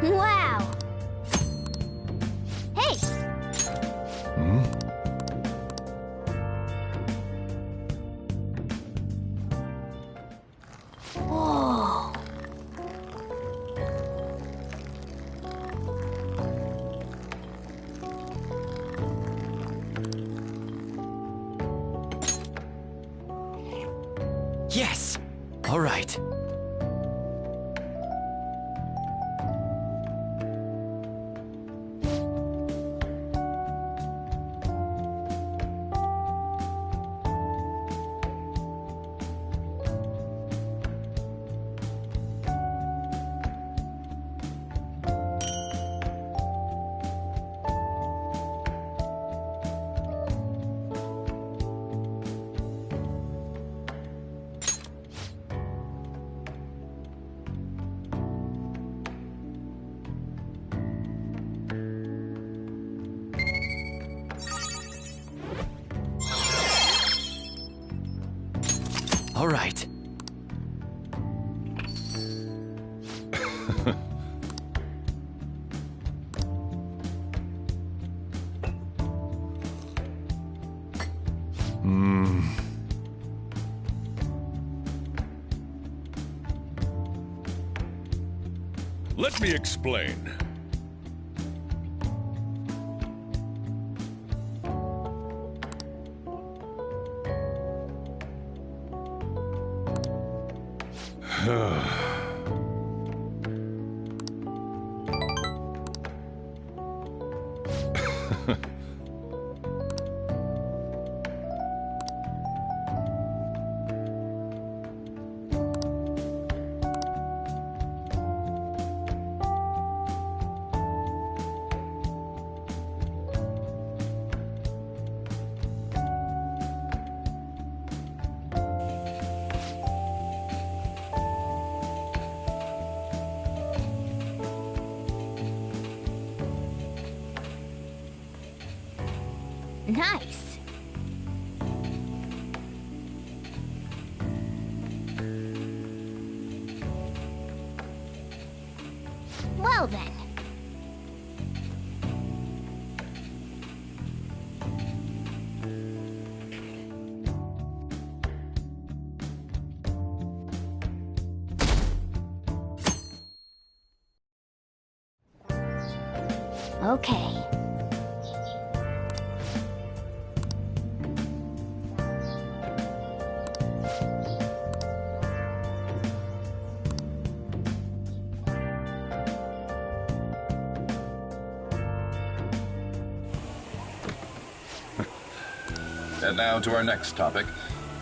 Wow! Hey! Hmm? Whoa! Yes! All right. All right. Let me explain. Nice! Well then. Okay. And now to our next topic,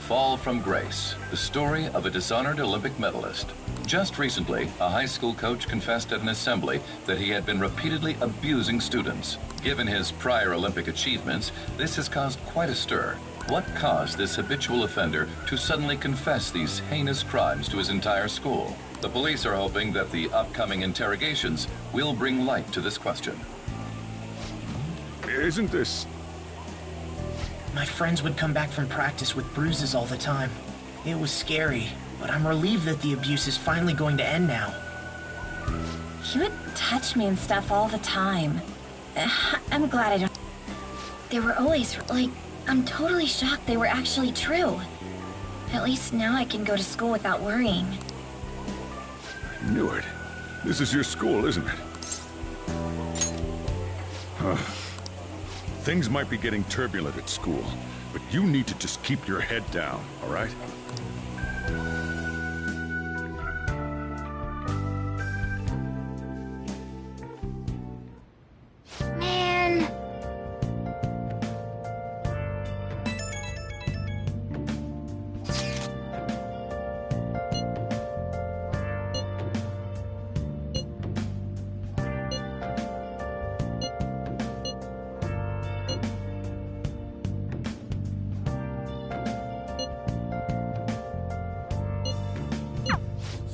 Fall from Grace, the story of a dishonored Olympic medalist. Just recently, a high school coach confessed at an assembly that he had been repeatedly abusing students. Given his prior Olympic achievements, this has caused quite a stir. What caused this habitual offender to suddenly confess these heinous crimes to his entire school? The police are hoping that the upcoming interrogations will bring light to this question. Isn't this... My friends would come back from practice with bruises all the time. It was scary, but I'm relieved that the abuse is finally going to end now. He would touch me and stuff all the time. I'm glad I don't... They were always, like, I'm totally shocked they were actually true. At least now I can go to school without worrying. I knew it. This is your school, isn't it? Things might be getting turbulent at school, but you need to just keep your head down, all right? Man.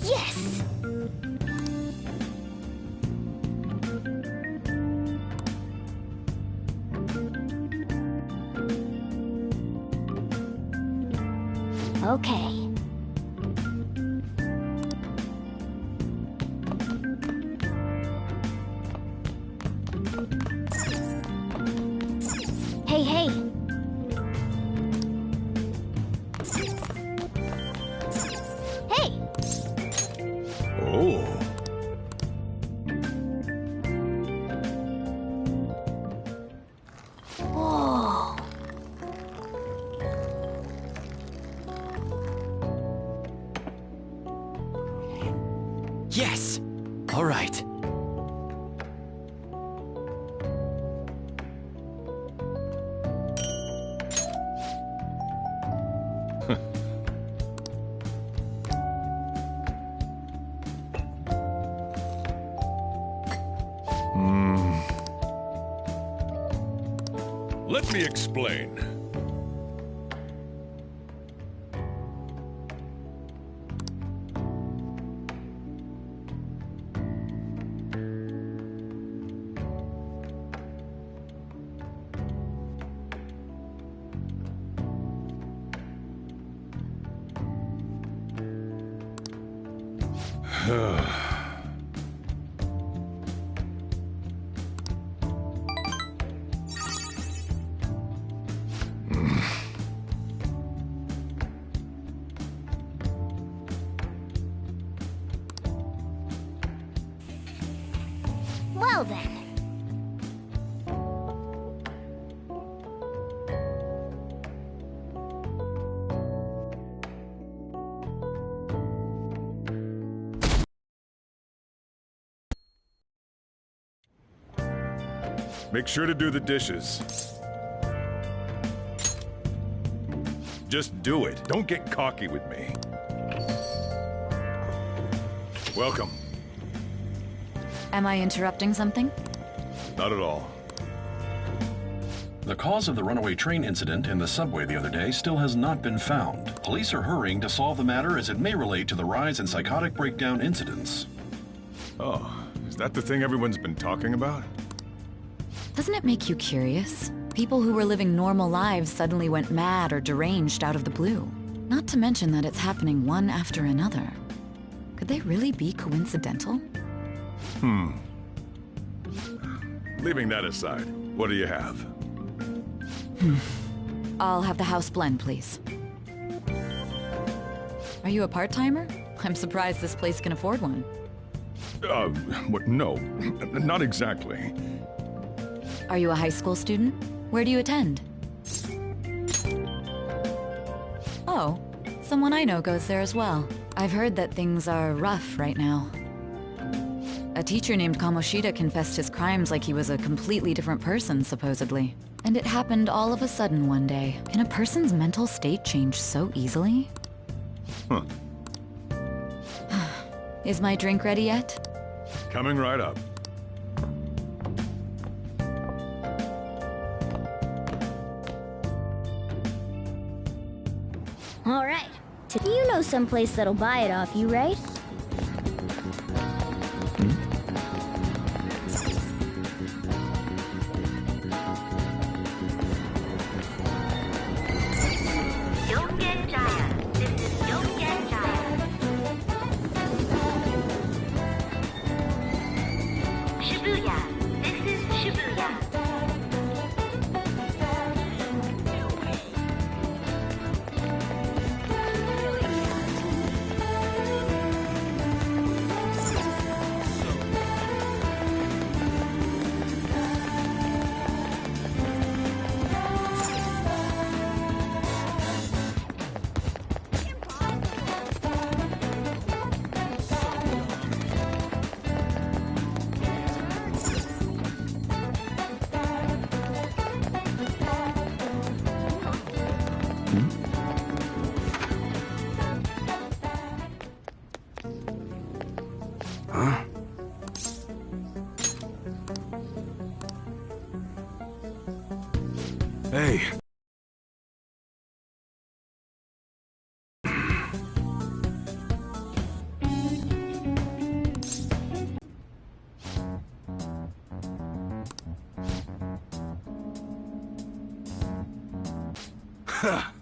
Yes! Okay. Let me explain. Well then. Make sure to do the dishes. Just do it. Don't get cocky with me. Welcome. Am I interrupting something? Not at all. The cause of the runaway train incident in the subway the other day still has not been found. Police are hurrying to solve the matter as it may relate to the rise in psychotic breakdown incidents. Oh, is that the thing everyone's been talking about? Doesn't it make you curious? People who were living normal lives suddenly went mad or deranged out of the blue. Not to mention that it's happening one after another. Could they really be coincidental? Leaving that aside, what do you have? I'll have the house blend, please. Are you a part-timer? I'm surprised this place can afford one. What? No, not exactly. Are you a high school student? Where do you attend? Oh, someone I know goes there as well. I've heard that things are rough right now. A teacher named Kamoshida confessed his crimes like he was a completely different person, supposedly. And it happened all of a sudden one day. Can a person's mental state change so easily? Huh. Is my drink ready yet? Coming right up. All right. You know someplace that'll buy it off you, right? Hey. Ha!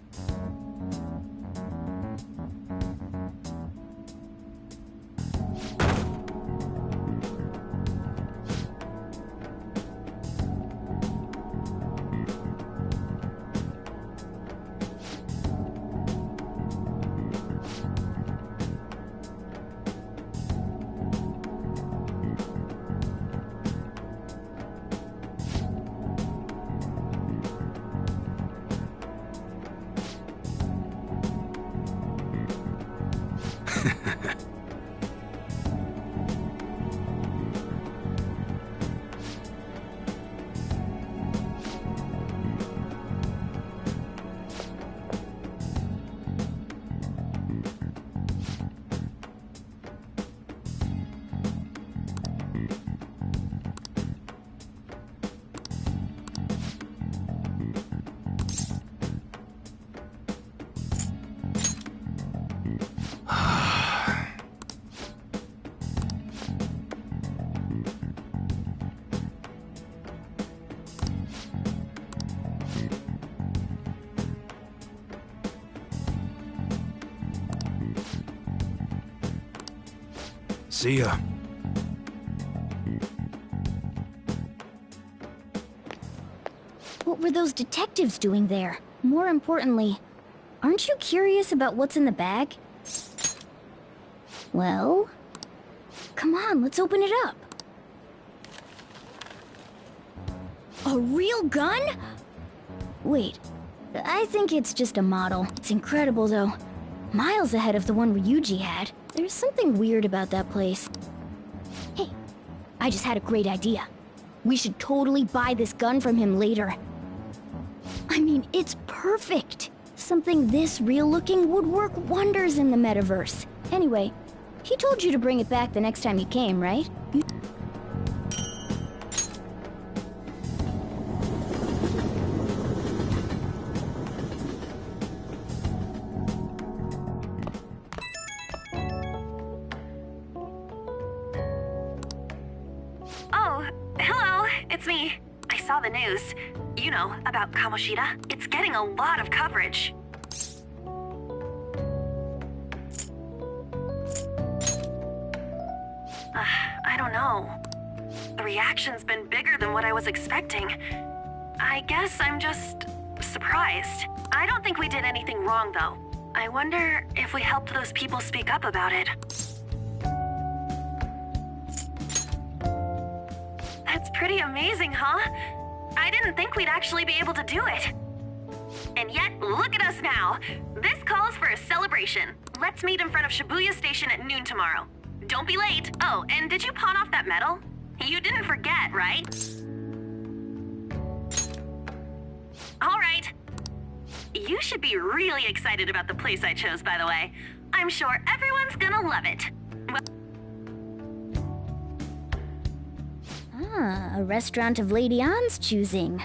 See ya. What were those detectives doing there? More importantly, aren't you curious about what's in the bag? Well, come on, let's open it up. A real gun? Wait, I think it's just a model. It's incredible, though. Miles ahead of the one Ryuji had. There's something weird about that place. Hey, I just had a great idea. We should totally buy this gun from him later. I mean, it's perfect. Something this real-looking would work wonders in the metaverse. Anyway, he told you to bring it back the next time you came, right? Oh, hello, it's me. I saw the news. You know, about Kamoshida. It's getting a lot of coverage. I don't know. The reaction's been bigger than what I was expecting. I guess I'm just surprised. I don't think we did anything wrong, though. I wonder if we helped those people speak up about it. That's pretty amazing, huh? I didn't think we'd actually be able to do it. And yet, look at us now. This calls for a celebration. Let's meet in front of Shibuya Station at noon tomorrow. Don't be late. Oh, and did you pawn off that medal? You didn't forget, right? All right. You should be really excited about the place I chose, by the way. I'm sure everyone's gonna love it. Ah, a restaurant of Lady Ann's choosing.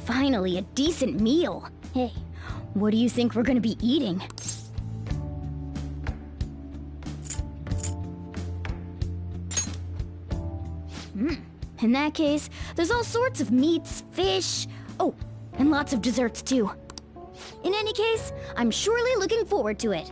Finally, a decent meal. Hey, what do you think we're gonna be eating? In that case, there's all sorts of meats, fish, oh, and lots of desserts too. In any case, I'm surely looking forward to it.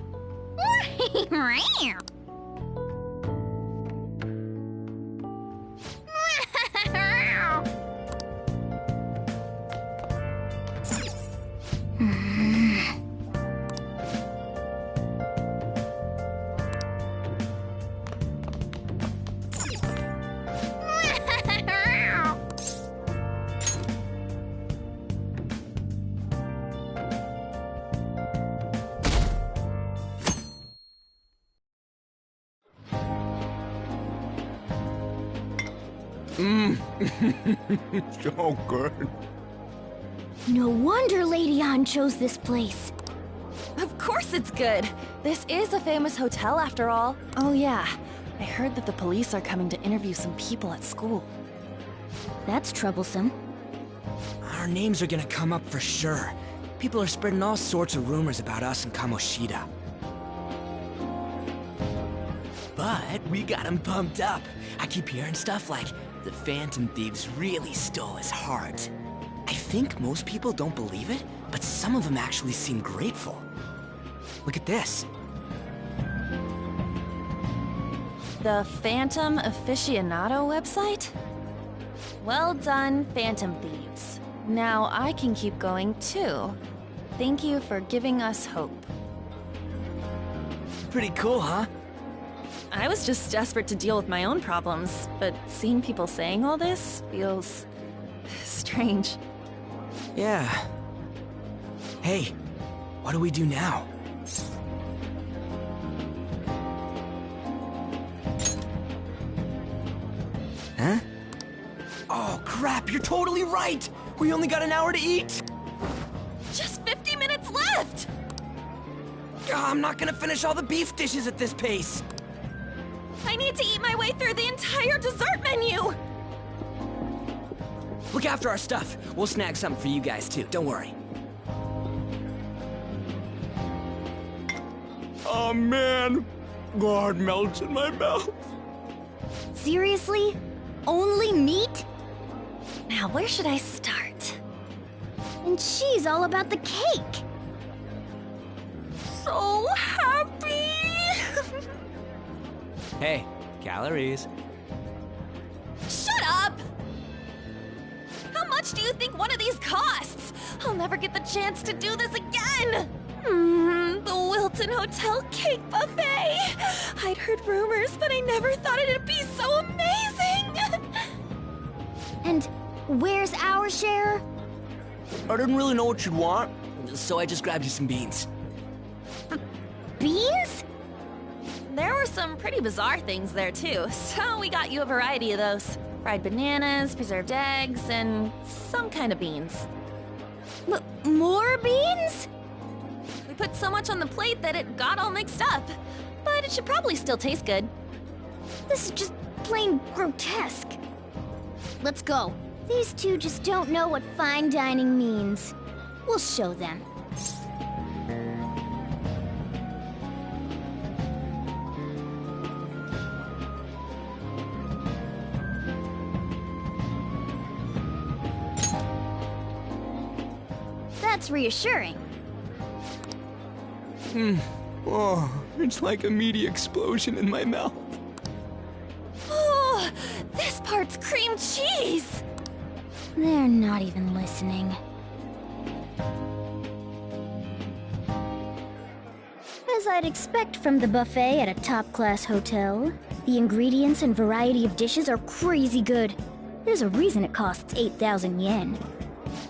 So good. No wonder Lady Ann chose this place. Of course it's good. This is a famous hotel after all. Oh yeah, I heard that the police are coming to interview some people at school. That's troublesome. Our names are gonna come up for sure. People are spreading all sorts of rumors about us and Kamoshida. But we got him pumped up. I keep hearing stuff like, the Phantom Thieves really stole his heart. I think most people don't believe it, but some of them actually seem grateful. Look at this. The Phantom Aficionado website? Well done, Phantom Thieves. Now I can keep going too. Thank you for giving us hope. Pretty cool, huh? I was just desperate to deal with my own problems, but seeing people saying all this feels strange. Yeah. Hey, what do we do now? Huh? Oh crap, you're totally right! We only got an hour to eat! Just 50 minutes left! I'm not gonna finish all the beef dishes at this pace! I need to eat my way through the entire dessert menu! Look after our stuff. We'll snag something for you guys too, don't worry. Oh man, God melts in my mouth. Seriously? Only meat? Now where should I start? And she's all about the cake. So happy! Hey, Calories. Shut up! How much do you think one of these costs? I'll never get the chance to do this again! The Wilton Hotel Cake Buffet! I'd heard rumors, but I never thought it'd be so amazing! And where's our share? I didn't really know what you'd want, so I just grabbed you some beans. Beans? There were some pretty bizarre things there too, so we got you a variety of those. Fried bananas, preserved eggs, and some kind of beans. More beans? We put so much on the plate that it got all mixed up, but it should probably still taste good. This is just plain grotesque. Let's go. These two just don't know what fine dining means. We'll show them. That's reassuring. Oh, it's like a meaty explosion in my mouth. Oh, this part's cream cheese! They're not even listening. As I'd expect from the buffet at a top-class hotel, the ingredients and variety of dishes are crazy good. There's a reason it costs 8,000 yen.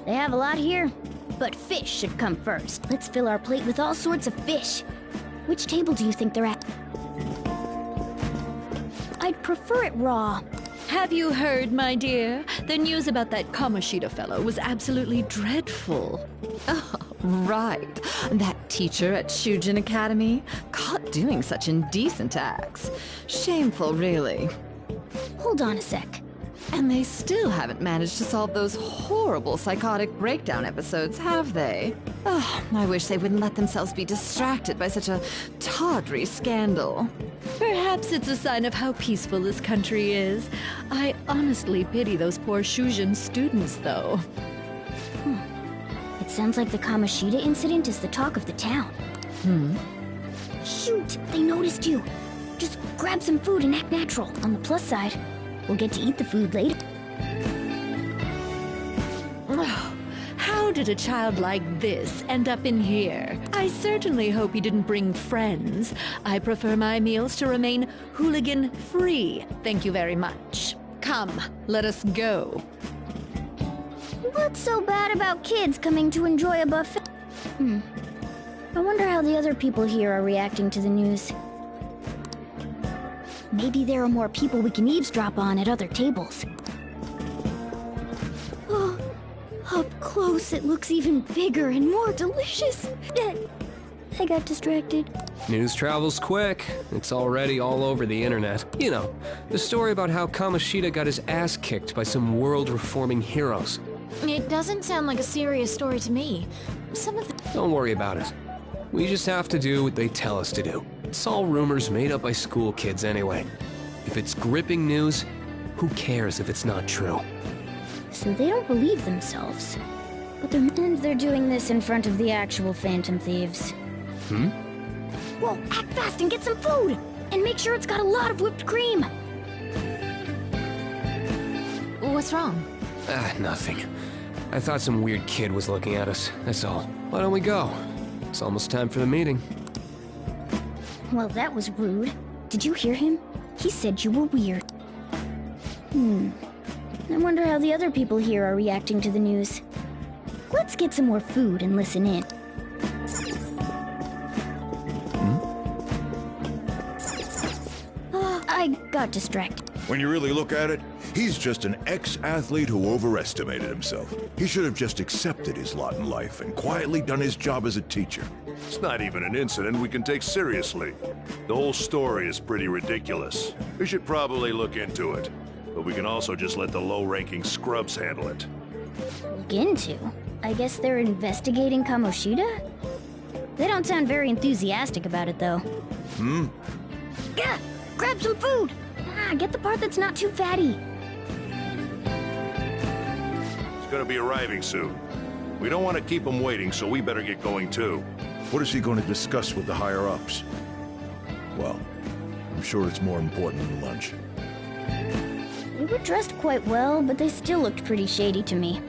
They have a lot here, but fish should come first. Let's fill our plate with all sorts of fish. Which table do you think they're at? I'd prefer it raw. Have you heard, my dear? The news about that Kamoshida fellow was absolutely dreadful. Oh, right. That teacher at Shujin Academy, caught doing such indecent acts. Shameful, really. Hold on a sec. And they still haven't managed to solve those horrible psychotic breakdown episodes, have they? Oh, I wish they wouldn't let themselves be distracted by such a tawdry scandal. Perhaps it's a sign of how peaceful this country is. I honestly pity those poor Shujin students, though. It sounds like the Kamoshida incident is the talk of the town. Shoot, they noticed you. Just grab some food and act natural. On the plus side, we'll get to eat the food later. How did a child like this end up in here? I certainly hope he didn't bring friends. I prefer my meals to remain hooligan-free. Thank you very much. Come, let us go. What's so bad about kids coming to enjoy a buffet? I wonder how the other people here are reacting to the news. Maybe there are more people we can eavesdrop on at other tables. Oh, up close it looks even bigger and more delicious. I got distracted. News travels quick. It's already all over the internet. You know, the story about how Kamoshida got his ass kicked by some world-reforming heroes. It doesn't sound like a serious story to me. Some of the... Don't worry about it. We just have to do what they tell us to do. It's all rumors made up by school kids anyway. If it's gripping news, who cares if it's not true? So they don't believe themselves. But they're doing this in front of the actual Phantom Thieves. Well, act fast and get some food! And make sure it's got a lot of whipped cream! What's wrong? Nothing. I thought some weird kid was looking at us, that's all. Why don't we go? It's almost time for the meeting. Well, that was rude. Did you hear him? He said you were weird. I wonder how the other people here are reacting to the news. Let's get some more food and listen in. I got distracted. When you really look at it, he's just an ex-athlete who overestimated himself. He should have just accepted his lot in life and quietly done his job as a teacher. It's not even an incident we can take seriously. The whole story is pretty ridiculous. We should probably look into it. But we can also just let the low-ranking scrubs handle it. Look into? I guess they're investigating Kamoshida? They don't sound very enthusiastic about it, though. Yeah, grab some food! Get the part that's not too fatty. He's gonna be arriving soon. We don't want to keep him waiting, so we better get going too. What is he going to discuss with the higher-ups? Well, I'm sure it's more important than lunch. They were dressed quite well, but they still looked pretty shady to me.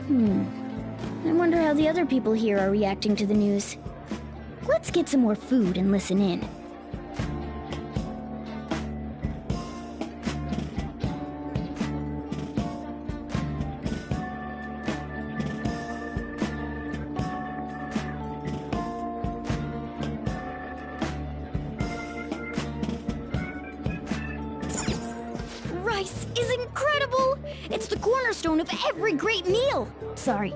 I wonder how the other people here are reacting to the news. Let's get some more food and listen in. Rice is incredible! It's the cornerstone of every great meal! Sorry,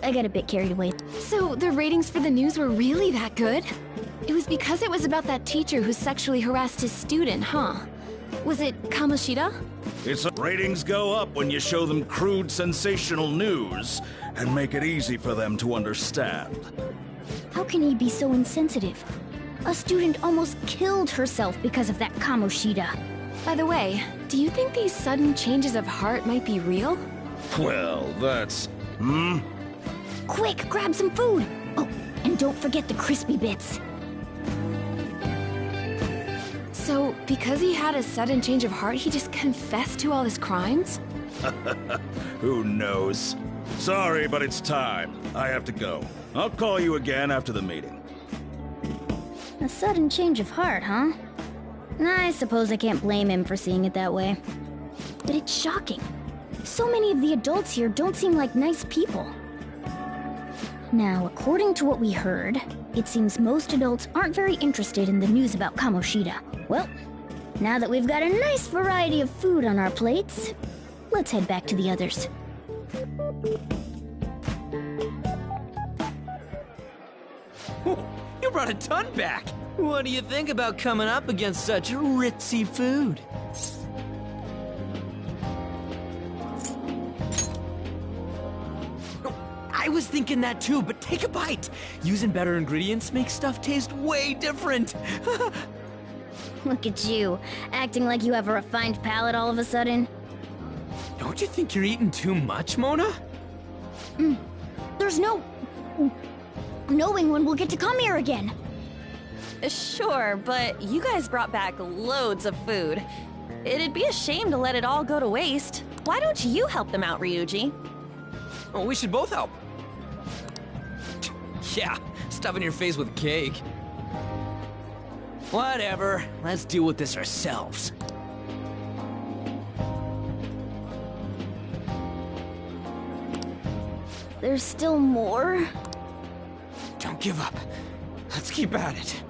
I got a bit carried away. So the ratings for the news were really that good? It was because it was about that teacher who sexually harassed his student, huh? Was it Kamoshida? Ratings go up when you show them crude, sensational news and make it easy for them to understand. How can he be so insensitive? A student almost killed herself because of that Kamoshida. By the way, do you think these sudden changes of heart might be real? Well, that's... Quick, grab some food! Oh, and don't forget the crispy bits. So, because he had a sudden change of heart, he just confessed to all his crimes? Who knows? Sorry, but it's time. I have to go. I'll call you again after the meeting. A sudden change of heart, huh? I suppose I can't blame him for seeing it that way. But it's shocking. So many of the adults here don't seem like nice people. Now, according to what we heard, it seems most adults aren't very interested in the news about Kamoshida. Well, now that we've got a nice variety of food on our plates, let's head back to the others. You brought a ton back! What do you think about coming up against such ritzy food? I was thinking that too, but take a bite! Using better ingredients makes stuff taste way different! Look at you, acting like you have a refined palate all of a sudden. Don't you think you're eating too much, Mona? There's no... knowing when we'll get to come here again. Sure, but you guys brought back loads of food. It'd be a shame to let it all go to waste. Why don't you help them out, Ryuji? Oh, we should both help. Yeah, stuffing your face with cake. Whatever, let's deal with this ourselves. There's still more? Don't give up. Let's keep at it.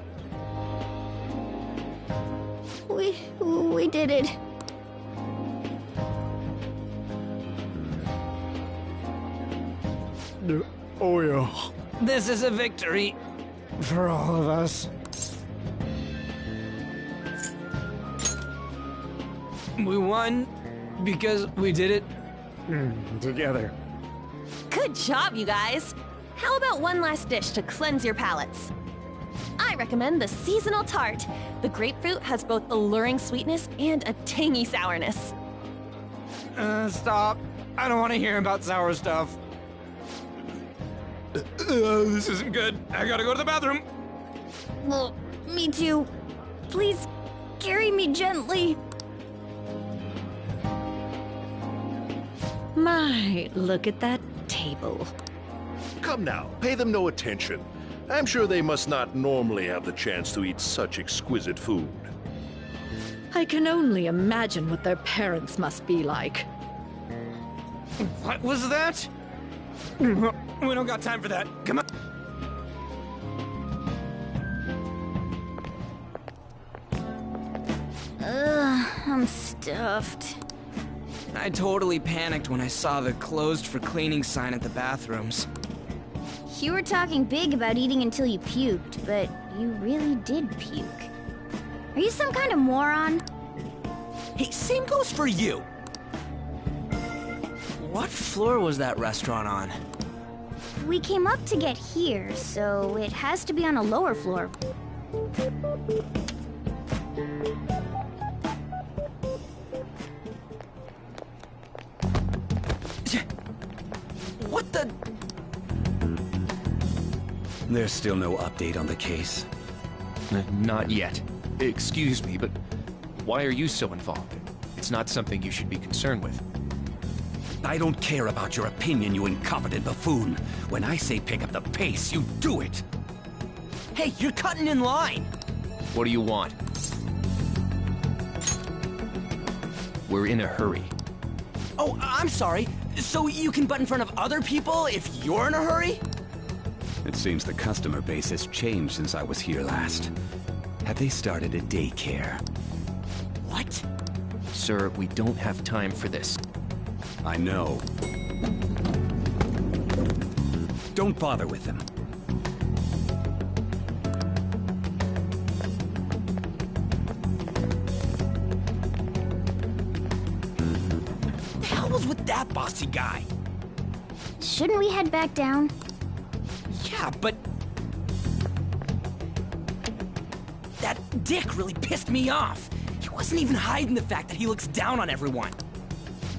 We did it. Oh yeah. This is a victory for all of us. We won because we did it together. Good job, you guys! How about one last dish to cleanse your palates? I recommend the seasonal tart. The grapefruit has both alluring sweetness and a tangy sourness. Stop. I don't want to hear about sour stuff. This isn't good. I gotta go to the bathroom. Well, me too. Please, carry me gently. My, look at that table. Come now, pay them no attention. I'm sure they must not normally have the chance to eat such exquisite food. I can only imagine what their parents must be like. What was that? We don't got time for that. Come on. I'm stuffed. I totally panicked when I saw the closed for cleaning sign at the bathrooms. You were talking big about eating until you puked, but you really did puke. Are you some kind of moron? Hey, same goes for you! What floor was that restaurant on? We came up to get here, so it has to be on a lower floor. What the... There's still no update on the case. Not yet. Excuse me, but why are you so involved? It's not something you should be concerned with. I don't care about your opinion, you incompetent buffoon. When I say pick up the pace, you do it. Hey, you're cutting in line! What do you want? We're in a hurry. Oh, I'm sorry. So you can butt in front of other people if you're in a hurry? It seems the customer base has changed since I was here last. Have they started a daycare? What? Sir, we don't have time for this. I know. Don't bother with them. The hell was with that bossy guy? Shouldn't we head back down? Yeah, but... that dick really pissed me off. He wasn't even hiding the fact that he looks down on everyone.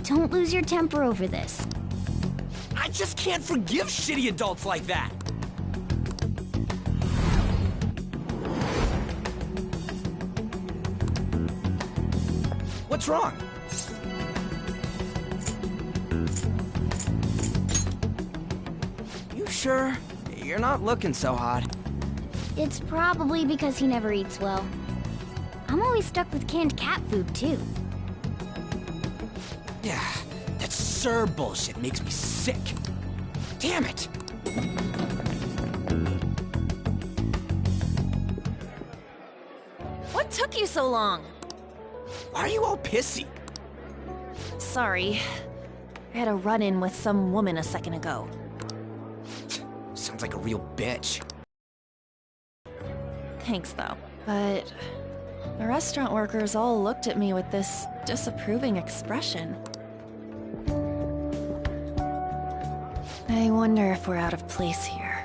Don't lose your temper over this. I just can't forgive shitty adults like that. What's wrong? You sure? You're not looking so hot. It's probably because he never eats well. I'm always stuck with canned cat food, too. Yeah, that Sir bullshit makes me sick. Damn it! What took you so long? Why are you all pissy? Sorry. I had a run-in with some woman a second ago. Sounds like a real bitch. Thanks, though. But the restaurant workers all looked at me with this disapproving expression. I wonder if we're out of place here.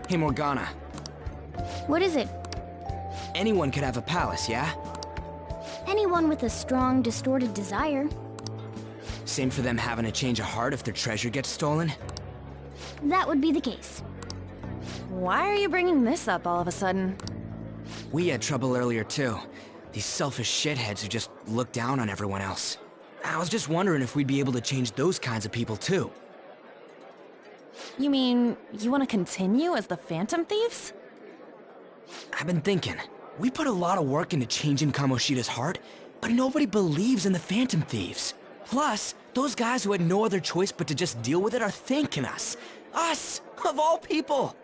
Hey, Morgana. What is it? Anyone could have a palace, yeah? Anyone with a strong, distorted desire. Same for them having a change of heart if their treasure gets stolen? That would be the case. Why are you bringing this up all of a sudden? We had trouble earlier, too. These selfish shitheads who just look down on everyone else. I was just wondering if we'd be able to change those kinds of people, too. You mean, you want to continue as the Phantom Thieves? I've been thinking. We put a lot of work into changing Kamoshida's heart, but nobody believes in the Phantom Thieves. Plus, those guys who had no other choice but to just deal with it are thanking us. Us, of all people!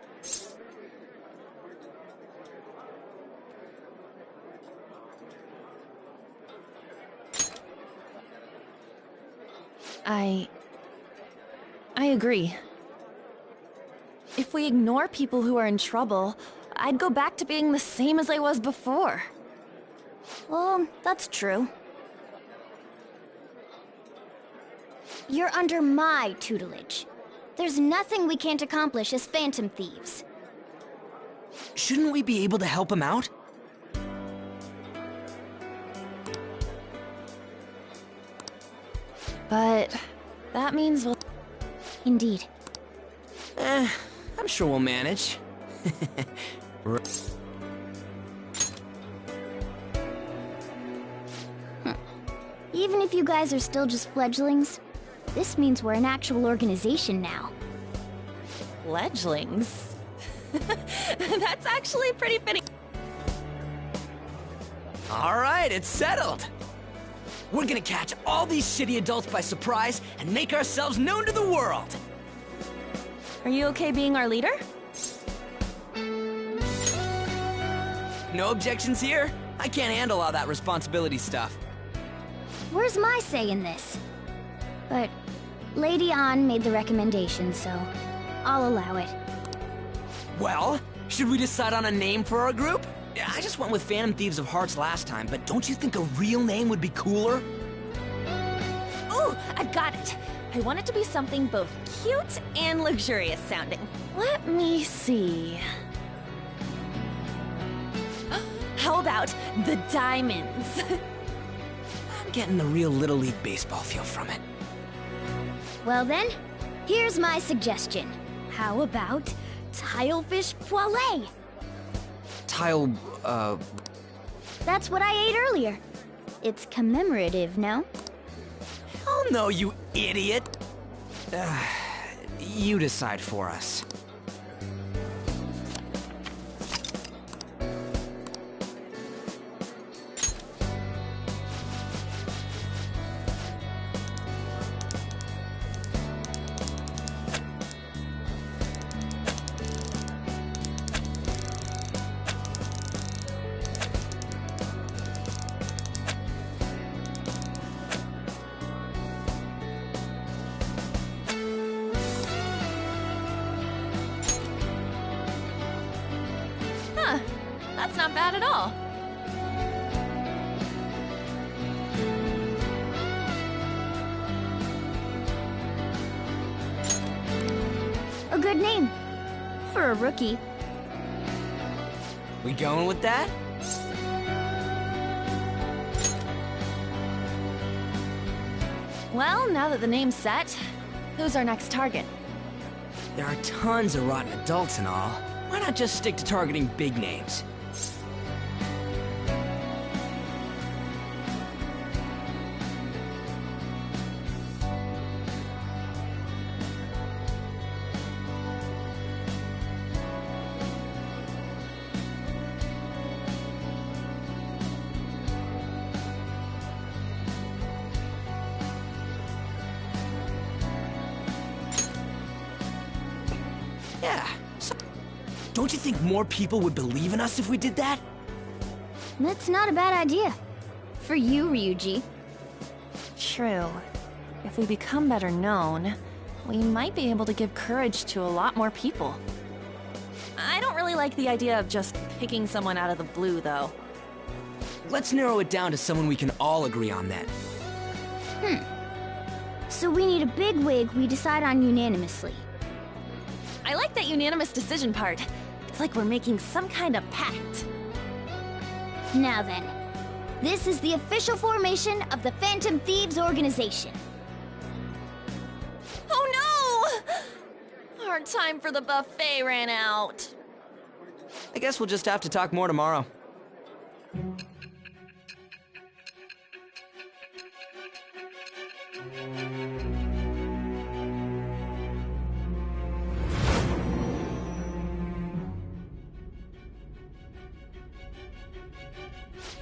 I agree. If we ignore people who are in trouble, I'd go back to being the same as I was before. Well, that's true. You're under my tutelage. There's nothing we can't accomplish as Phantom Thieves. Shouldn't we be able to help him out? But that means we'll... Indeed. I'm sure we'll manage. Even if you guys are still just fledglings, this means we're an actual organization now. Fledglings? That's actually pretty fitting. Alright, it's settled! We're gonna catch all these shitty adults by surprise and make ourselves known to the world! Are you okay being our leader? No objections here? I can't handle all that responsibility stuff. Where's my say in this? But Lady An made the recommendation, so I'll allow it. Well, should we decide on a name for our group? I just went with Phantom Thieves of Hearts last time, but don't you think a real name would be cooler? Ooh, I've got it! I want it to be something both cute and luxurious sounding. Let me see... How about the Diamonds? I'm getting the real Little League Baseball feel from it. Well then, here's my suggestion. How about tilefish poêlée? Tile, That's what I ate earlier. It's commemorative, no? Oh no, you idiot! You decide for us. Huh. That's not bad at all. A good name. For a rookie. We going with that? Well, now that the name's set, who's our next target? There are tons of rotten adults and all. Why not just stick to targeting big names? Yeah. Don't you think more people would believe in us if we did that? That's not a bad idea. For you, Ryuji. True. If we become better known, we might be able to give courage to a lot more people. I don't really like the idea of just picking someone out of the blue, though. Let's narrow it down to someone we can all agree on then. So we need a big wig we decide on unanimously. I like that unanimous decision part. It's like we're making some kind of pact. Now then, this is the official formation of the Phantom Thieves organization. Oh no! Our time for the buffet ran out. I guess we'll just have to talk more tomorrow.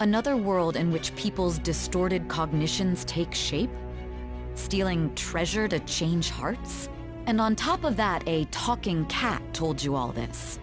Another world in which people's distorted cognitions take shape? Stealing treasure to change hearts? And on top of that, a talking cat told you all this.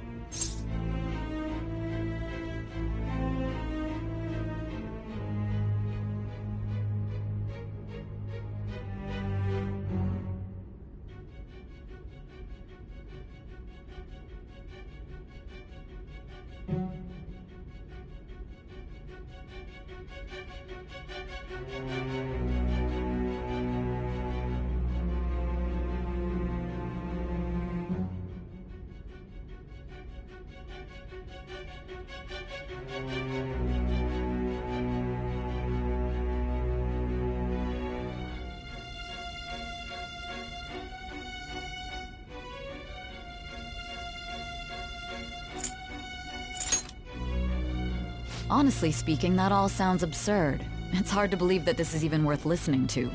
Honestly speaking, that all sounds absurd. It's hard to believe that this is even worth listening to.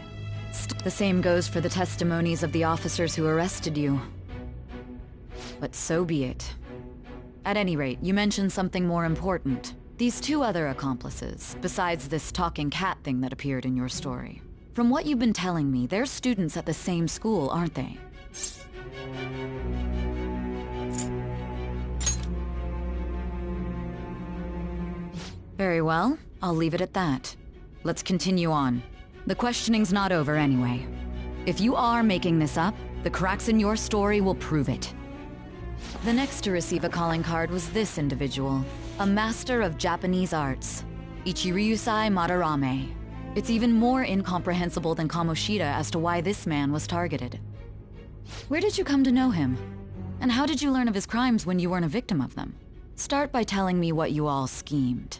The same goes for the testimonies of the officers who arrested you. But so be it. At any rate, you mentioned something more important. These two other accomplices, besides this talking cat thing that appeared in your story. From what you've been telling me, they're students at the same school, aren't they? Very well, I'll leave it at that. Let's continue on. The questioning's not over anyway. If you are making this up, the cracks in your story will prove it. The next to receive a calling card was this individual, a master of Japanese arts, Ichiryusai Madarame. It's even more incomprehensible than Kamoshida as to why this man was targeted. Where did you come to know him? And how did you learn of his crimes when you weren't a victim of them? Start by telling me what you all schemed.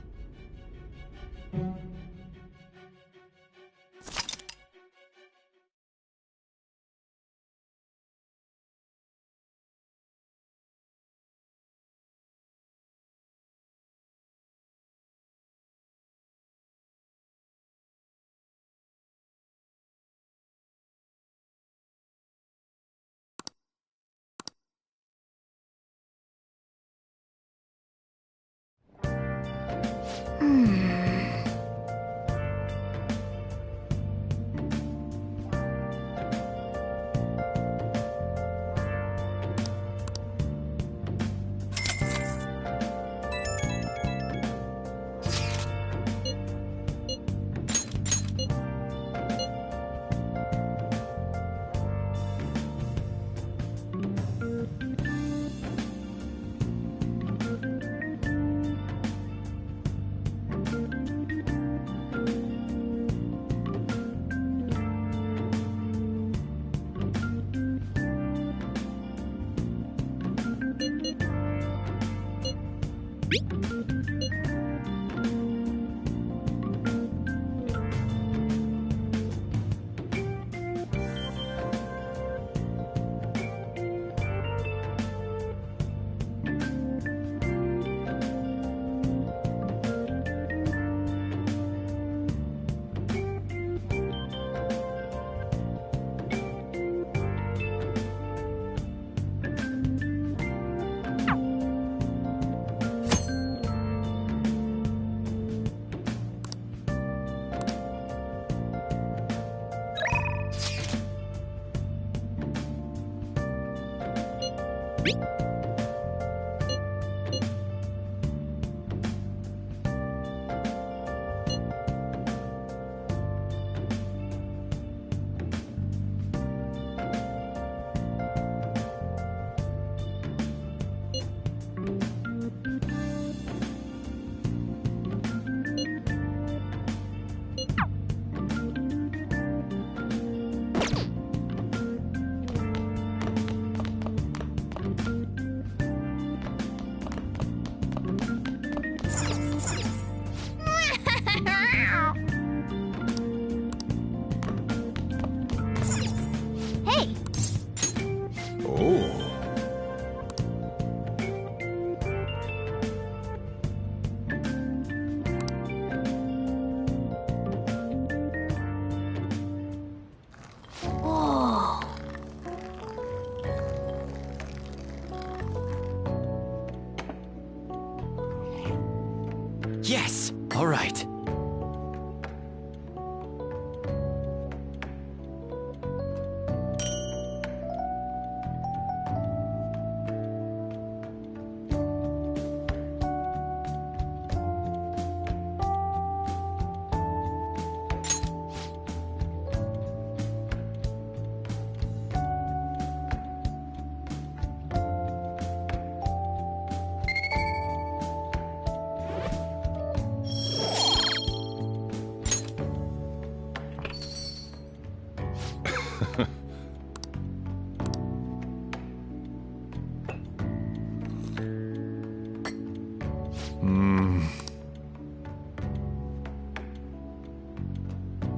Yes! All right.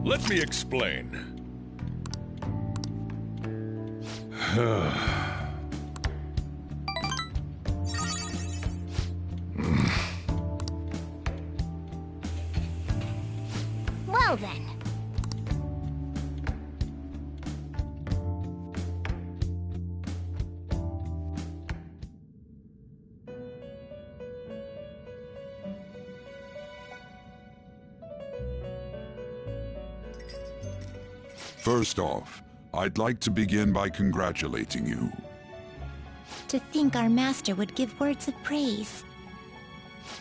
Let me explain. Well then. First off, I'd like to begin by congratulating you. To think our master would give words of praise.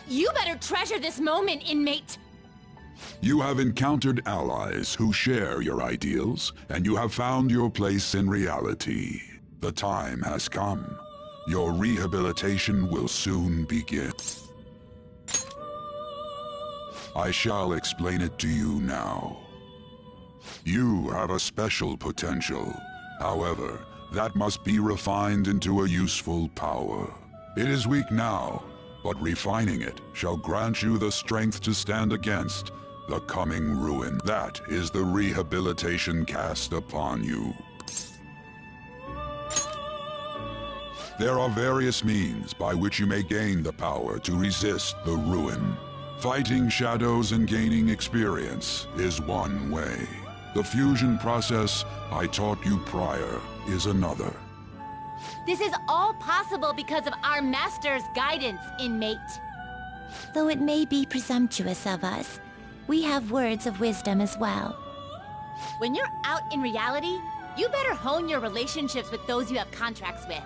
You better treasure this moment, inmate! You have encountered allies who share your ideals, and you have found your place in reality. The time has come. Your rehabilitation will soon begin. I shall explain it to you now. You have a special potential. However, that must be refined into a useful power. It is weak now, but refining it shall grant you the strength to stand against the coming ruin. That is the rehabilitation cast upon you. There are various means by which you may gain the power to resist the ruin. Fighting shadows and gaining experience is one way. The fusion process I taught you prior is another. This is all possible because of our master's guidance, inmate. Though it may be presumptuous of us, we have words of wisdom as well. When you're out in reality, you better hone your relationships with those you have contracts with.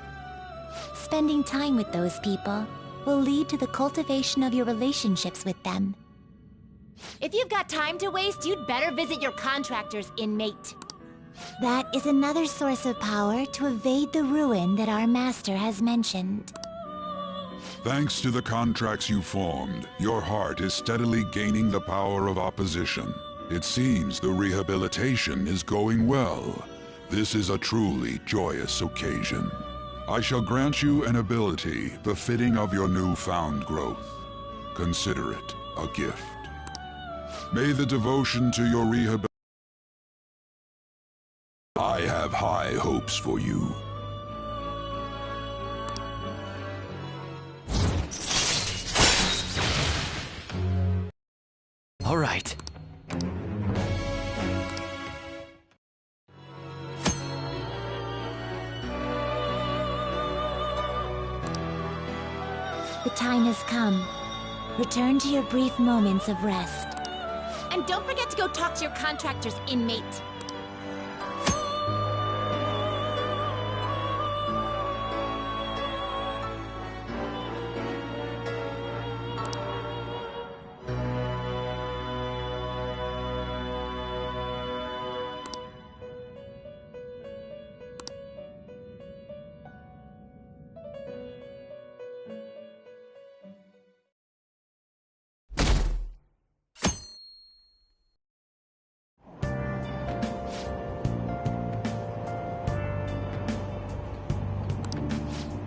Spending time with those people will lead to the cultivation of your relationships with them. If you've got time to waste, you'd better visit your contractors, inmate. That is another source of power to evade the ruin that our master has mentioned. Thanks to the contracts you formed, your heart is steadily gaining the power of opposition. It seems the rehabilitation is going well. This is a truly joyous occasion. I shall grant you an ability befitting of your newfound growth. Consider it a gift. May the devotion to your rehabilitation... I have high hopes for you. All right. The time has come. Return to your brief moments of rest. And don't forget to go talk to your contractors, inmate.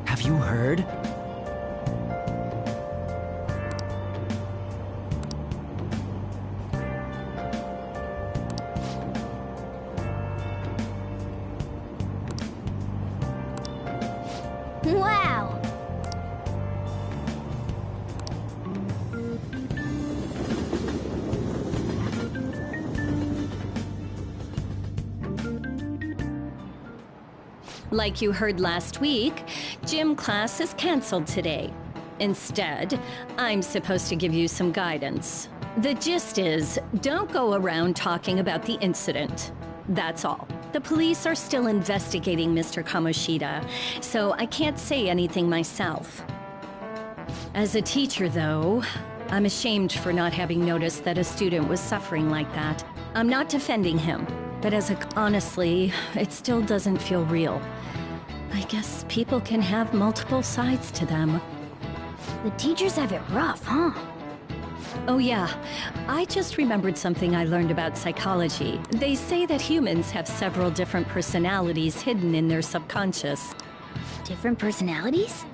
Have you heard? Wow! Like you heard last week, gym class is canceled today. Instead, I'm supposed to give you some guidance. The gist is, don't go around talking about the incident. That's all. The police are still investigating Mr. Kamoshida, so I can't say anything myself. As a teacher, though, I'm ashamed for not having noticed that a student was suffering like that. I'm not defending him, but honestly, it still doesn't feel real. I guess people can have multiple sides to them. The teachers have it rough, huh? Oh yeah, I just remembered something I learned about psychology. They say that humans have several different personalities hidden in their subconscious. Different personalities?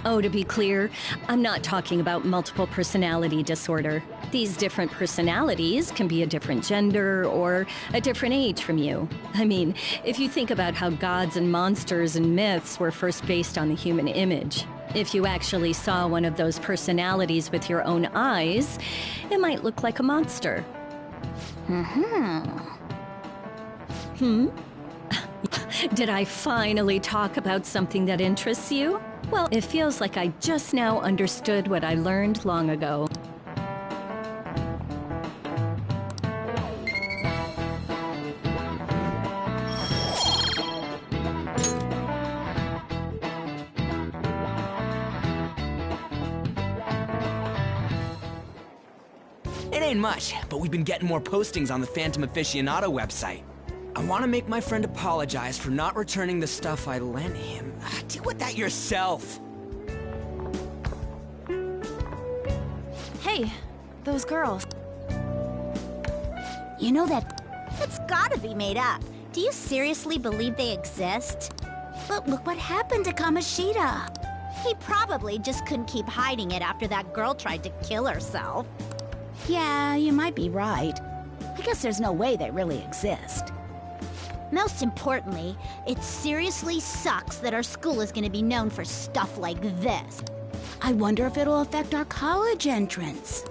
Oh, to be clear, I'm not talking about multiple personality disorder. These different personalities can be a different gender or a different age from you. I mean, if you think about how gods and monsters and myths were first based on the human image, if you actually saw one of those personalities with your own eyes, it might look like a monster. Did I finally talk about something that interests you? Well, it feels like I just now understood what I learned long ago. It ain't much, but we've been getting more postings on the Phantom Aficionado website. I want to make my friend apologize for not returning the stuff I lent him. Deal with that yourself. Hey, those girls. You know that's gotta be made up. Do you seriously believe they exist? But look what happened to Kamoshida. He probably just couldn't keep hiding it after that girl tried to kill herself. Yeah, you might be right. I guess there's no way they really exist. Most importantly, it seriously sucks that our school is gonna be known for stuff like this. I wonder if it'll affect our college entrance.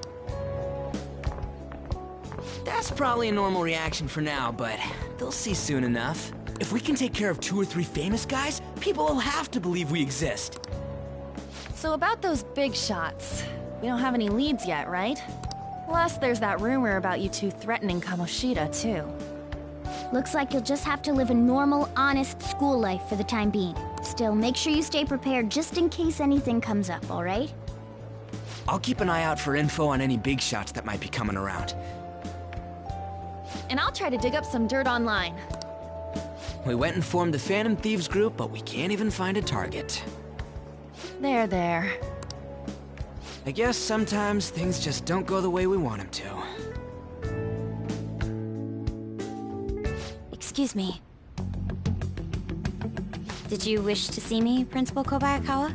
That's probably a normal reaction for now, but they'll see soon enough. If we can take care of 2 or 3 famous guys, people will have to believe we exist. So about those big shots, We don't have any leads yet, right? Plus, there's that rumor about you two threatening Kamoshida, too. Looks like you'll just have to live a normal, honest school life for the time being. Still, make sure you stay prepared just in case anything comes up, alright? I'll keep an eye out for info on any big shots that might be coming around. And I'll try to dig up some dirt online. We went and formed the Phantom Thieves group, but we can't even find a target. There. I guess sometimes things just don't go the way we want them to. Excuse me. Did you wish to see me, Principal Kobayakawa?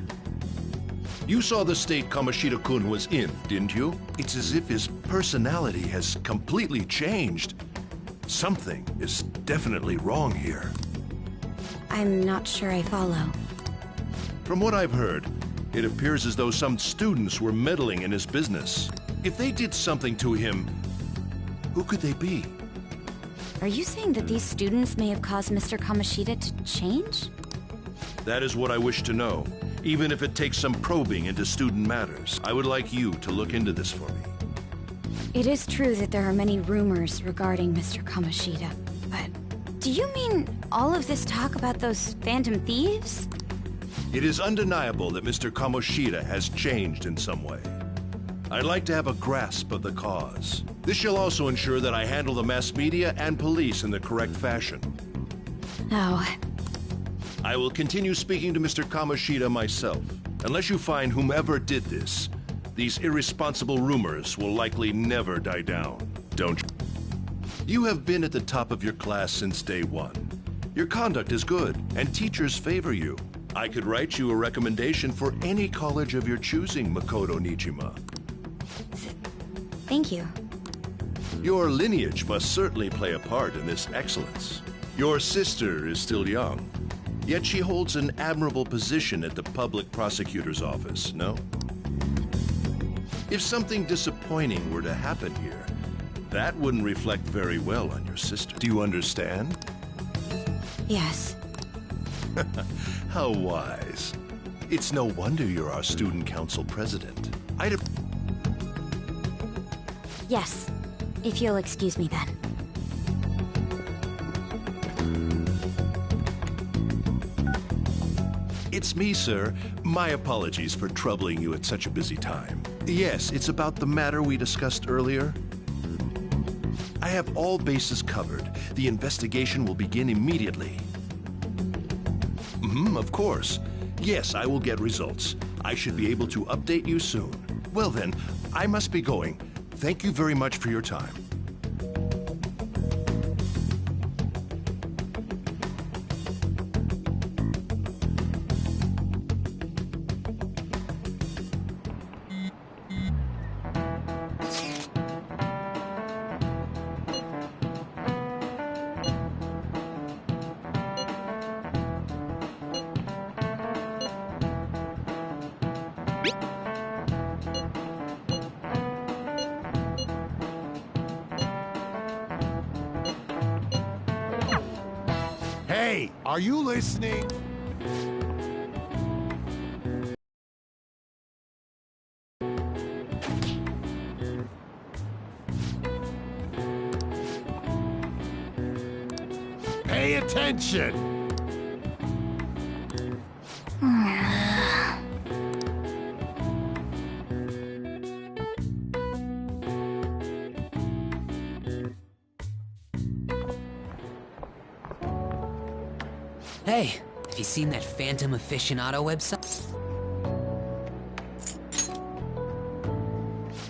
You saw the state Kamoshida-kun was in, didn't you? It's as if his personality has completely changed. Something is definitely wrong here. I'm not sure I follow. From what I've heard, it appears as though some students were meddling in his business. If they did something to him, who could they be? Are you saying that these students may have caused Mr. Kamoshida to change? That is what I wish to know. Even if it takes some probing into student matters, I would like you to look into this for me. It is true that there are many rumors regarding Mr. Kamoshida, but do you mean all of this talk about those Phantom Thieves? It is undeniable that Mr. Kamoshida has changed in some way. I'd like to have a grasp of the cause. This shall also ensure that I handle the mass media and police in the correct fashion. Oh. I will continue speaking to Mr. Kamoshida myself. Unless you find whomever did this, these irresponsible rumors will likely never die down, don't you? You have been at the top of your class since day one. Your conduct is good, and teachers favor you. I could write you a recommendation for any college of your choosing, Makoto Nijima. Thank you. Your lineage must certainly play a part in this excellence. Your sister is still young, yet she holds an admirable position at the public prosecutor's office, no? If something disappointing were to happen here, that wouldn't reflect very well on your sister. Do you understand? Yes. How wise. It's no wonder you're our student council president. Yes. If you'll excuse me then. It's me, sir. My apologies for troubling you at such a busy time. Yes, it's about the matter we discussed earlier. I have all bases covered. The investigation will begin immediately. Of course. Yes, I will get results. I should be able to update you soon. Well then, I must be going. Thank you very much for your time. Hey, are you listening? Pay attention! Hey, have you seen that Phantom Aficionado website?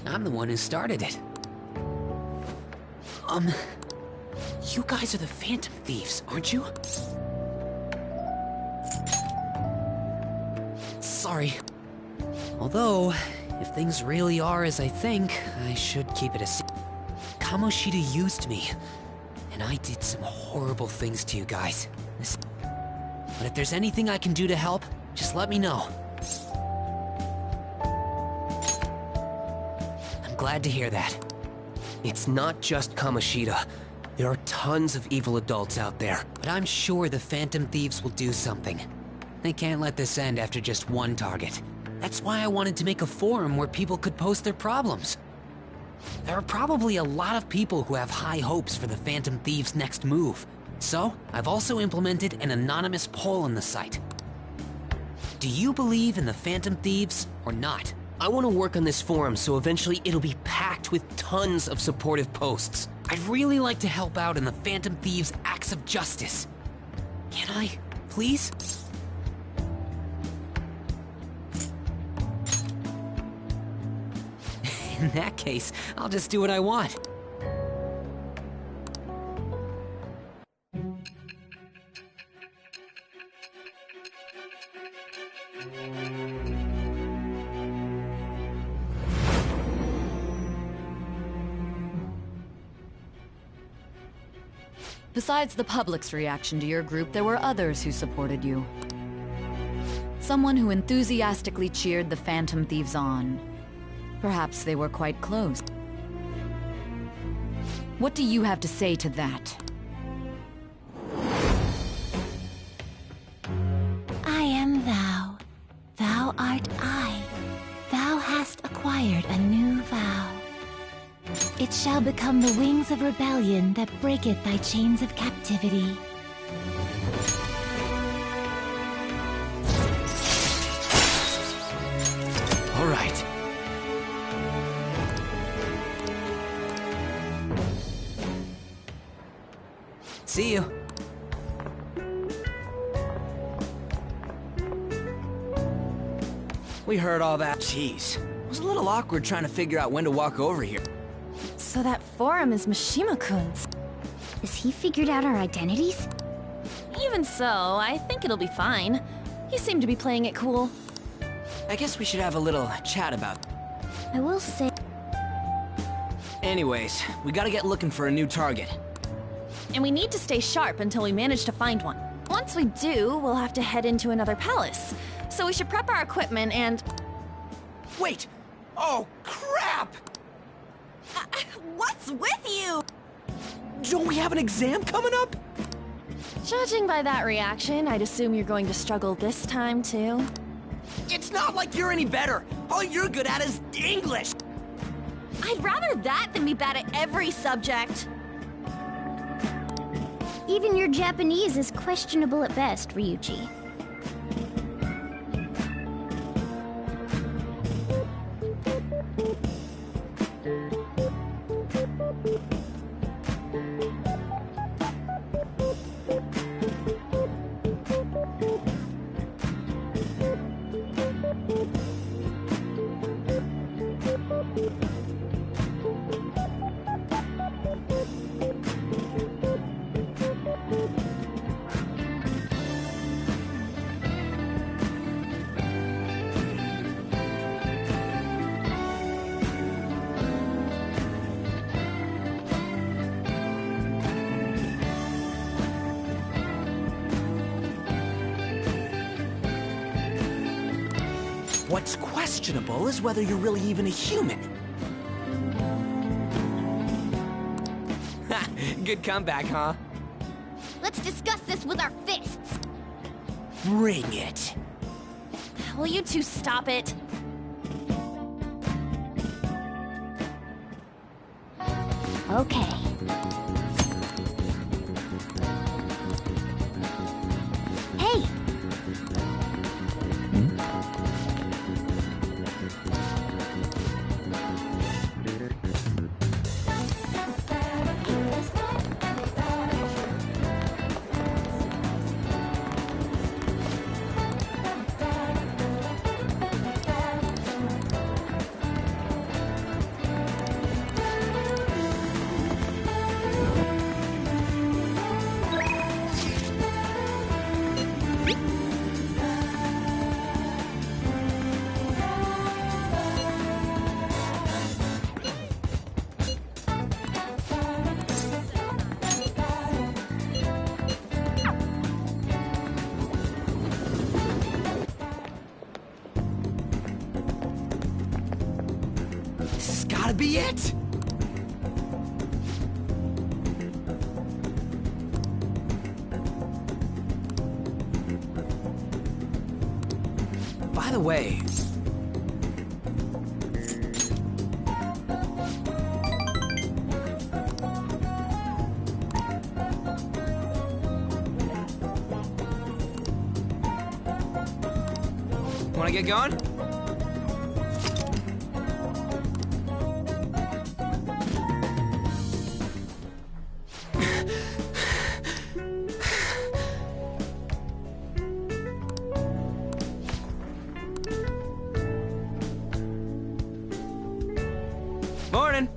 I'm the one who started it. You guys are the Phantom Thieves, aren't you? Sorry. Although, if things really are as I think, I should keep it a secret. Kamoshida used me, and I did some horrible things to you guys. But if there's anything I can do to help, just let me know. I'm glad to hear that. It's not just Kamoshida. There are tons of evil adults out there. But I'm sure the Phantom Thieves will do something. They can't let this end after just one target. That's why I wanted to make a forum where people could post their problems. There are probably a lot of people who have high hopes for the Phantom Thieves' next move. So, I've also implemented an anonymous poll on the site. Do you believe in the Phantom Thieves or not? I want to work on this forum so eventually it'll be packed with tons of supportive posts. I'd really like to help out in the Phantom Thieves' acts of justice. Can I, please? In that case, I'll just do what I want. Besides the public's reaction to your group, there were others who supported you. Someone who enthusiastically cheered the Phantom Thieves on. Perhaps they were quite close. What do you have to say to that? I am thou. Thou art I. Thou hast acquired a new vow. It shall become the wings of rebellion that breaketh thy chains of captivity. All right. See you. We heard all that. Jeez. It was a little awkward trying to figure out when to walk over here. So that forum is Mishima-kun's. Has he figured out our identities? Even so, I think it'll be fine. He seemed to be playing it cool. I guess we should have a little chat about... I will say... Anyways, we gotta get looking for a new target. And we need to stay sharp until we manage to find one. Once we do, we'll have to head into another palace. So we should prep our equipment and... Wait! Oh, crap! What's with you? Don't we have an exam coming up? Judging by that reaction, I'd assume you're going to struggle this time, too. It's not like you're any better. All you're good at is English. I'd rather that than be bad at every subject. Even your Japanese is questionable at best, Ryuji. What's questionable is whether you're really even a human. Ha! Good comeback, huh? Let's discuss this with our fists. Bring it. Will you two stop it? Okay. Hey! Gotta be it! By the way, wanna get going? Morning.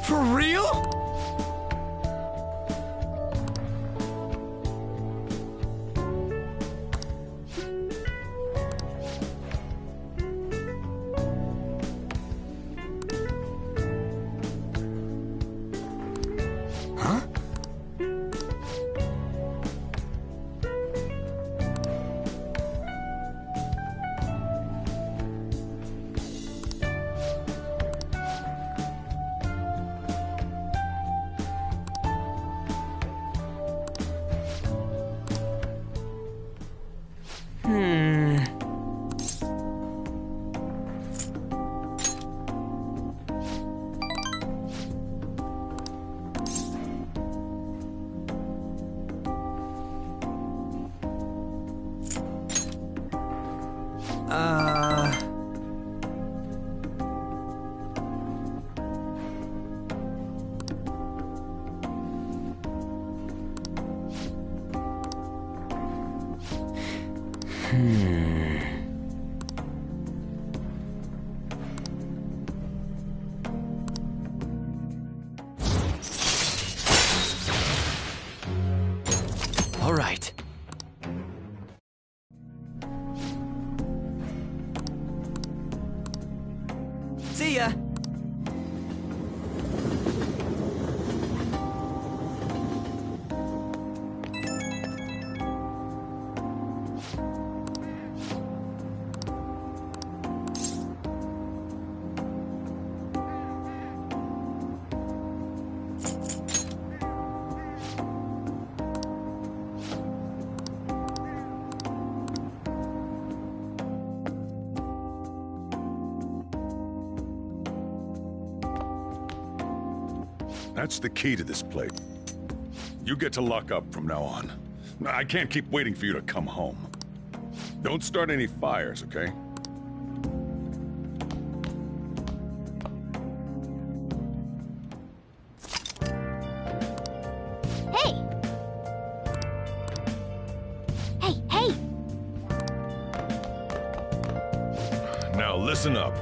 For real? Huh? All right. See ya. That's the key to this place. You get to lock up from now on. I can't keep waiting for you to come home. Don't start any fires, okay? Hey! Hey, hey! Now listen up.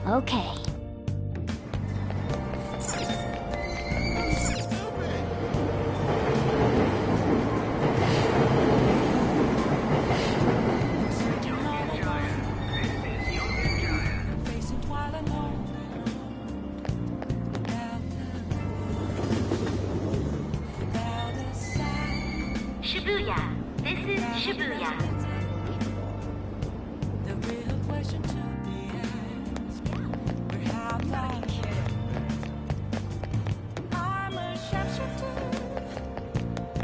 Okay. Shibuya. This is Shibuya. The real question to be asked. How long? I'm a shapeshifter.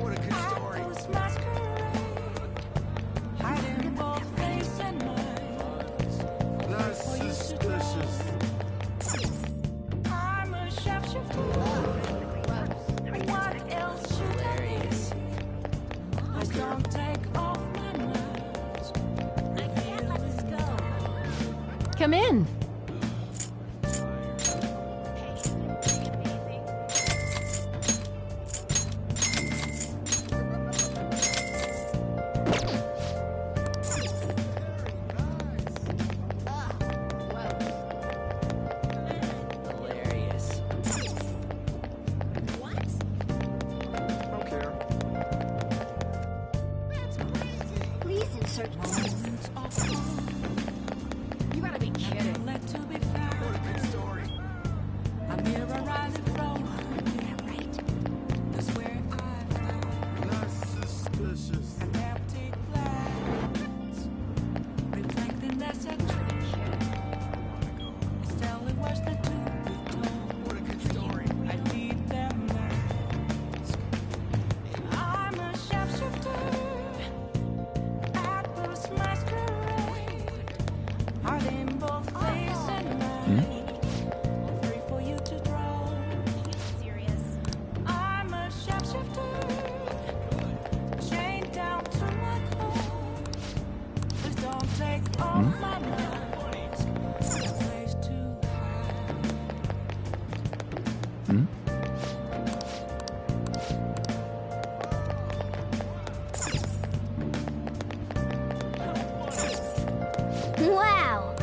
What a good story. Hiding both face and mind. That's suspicious. I'm a shapeshifter. What else should I be? Please don't take off my mask. Reveal this go. Come in. search. You gotta be kidding. What a good story. I'm near a rising road. Yeah, right. That's where I found. That's suspicious. An empty glass, reflecting that's a trick. It's telling words that to be told. What a good story. I need them mask. I'm a shapeshifter. At this masquerade. Are they in both face and night? Free for you to draw. Are you serious? I'm a shapeshifter. Chained down to my core. Please don't take off my mask. No place to Wow!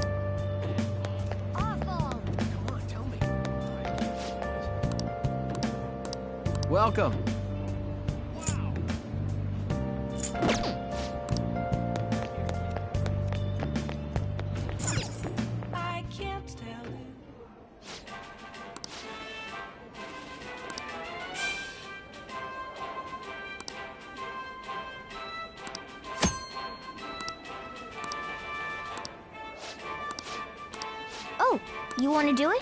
Welcome. I can't tell you. Oh, you want to do it?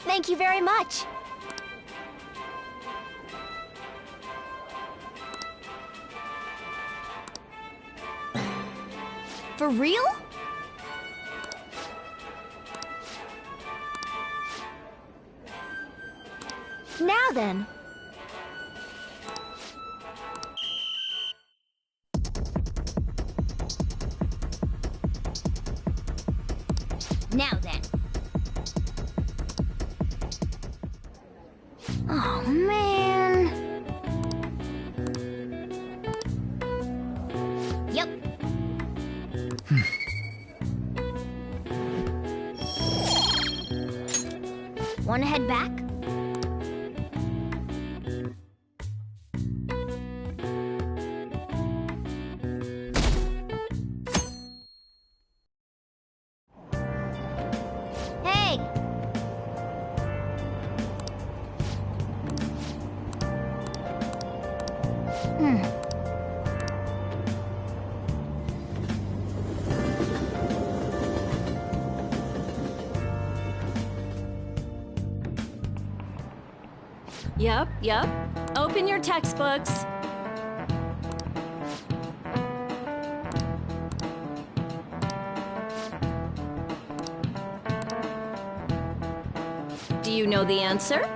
Thank you very much. For real? Now then. Now then. Oh, man. Yep. Want to head back? Hey! Yep. Open your textbooks. Do you know the answer?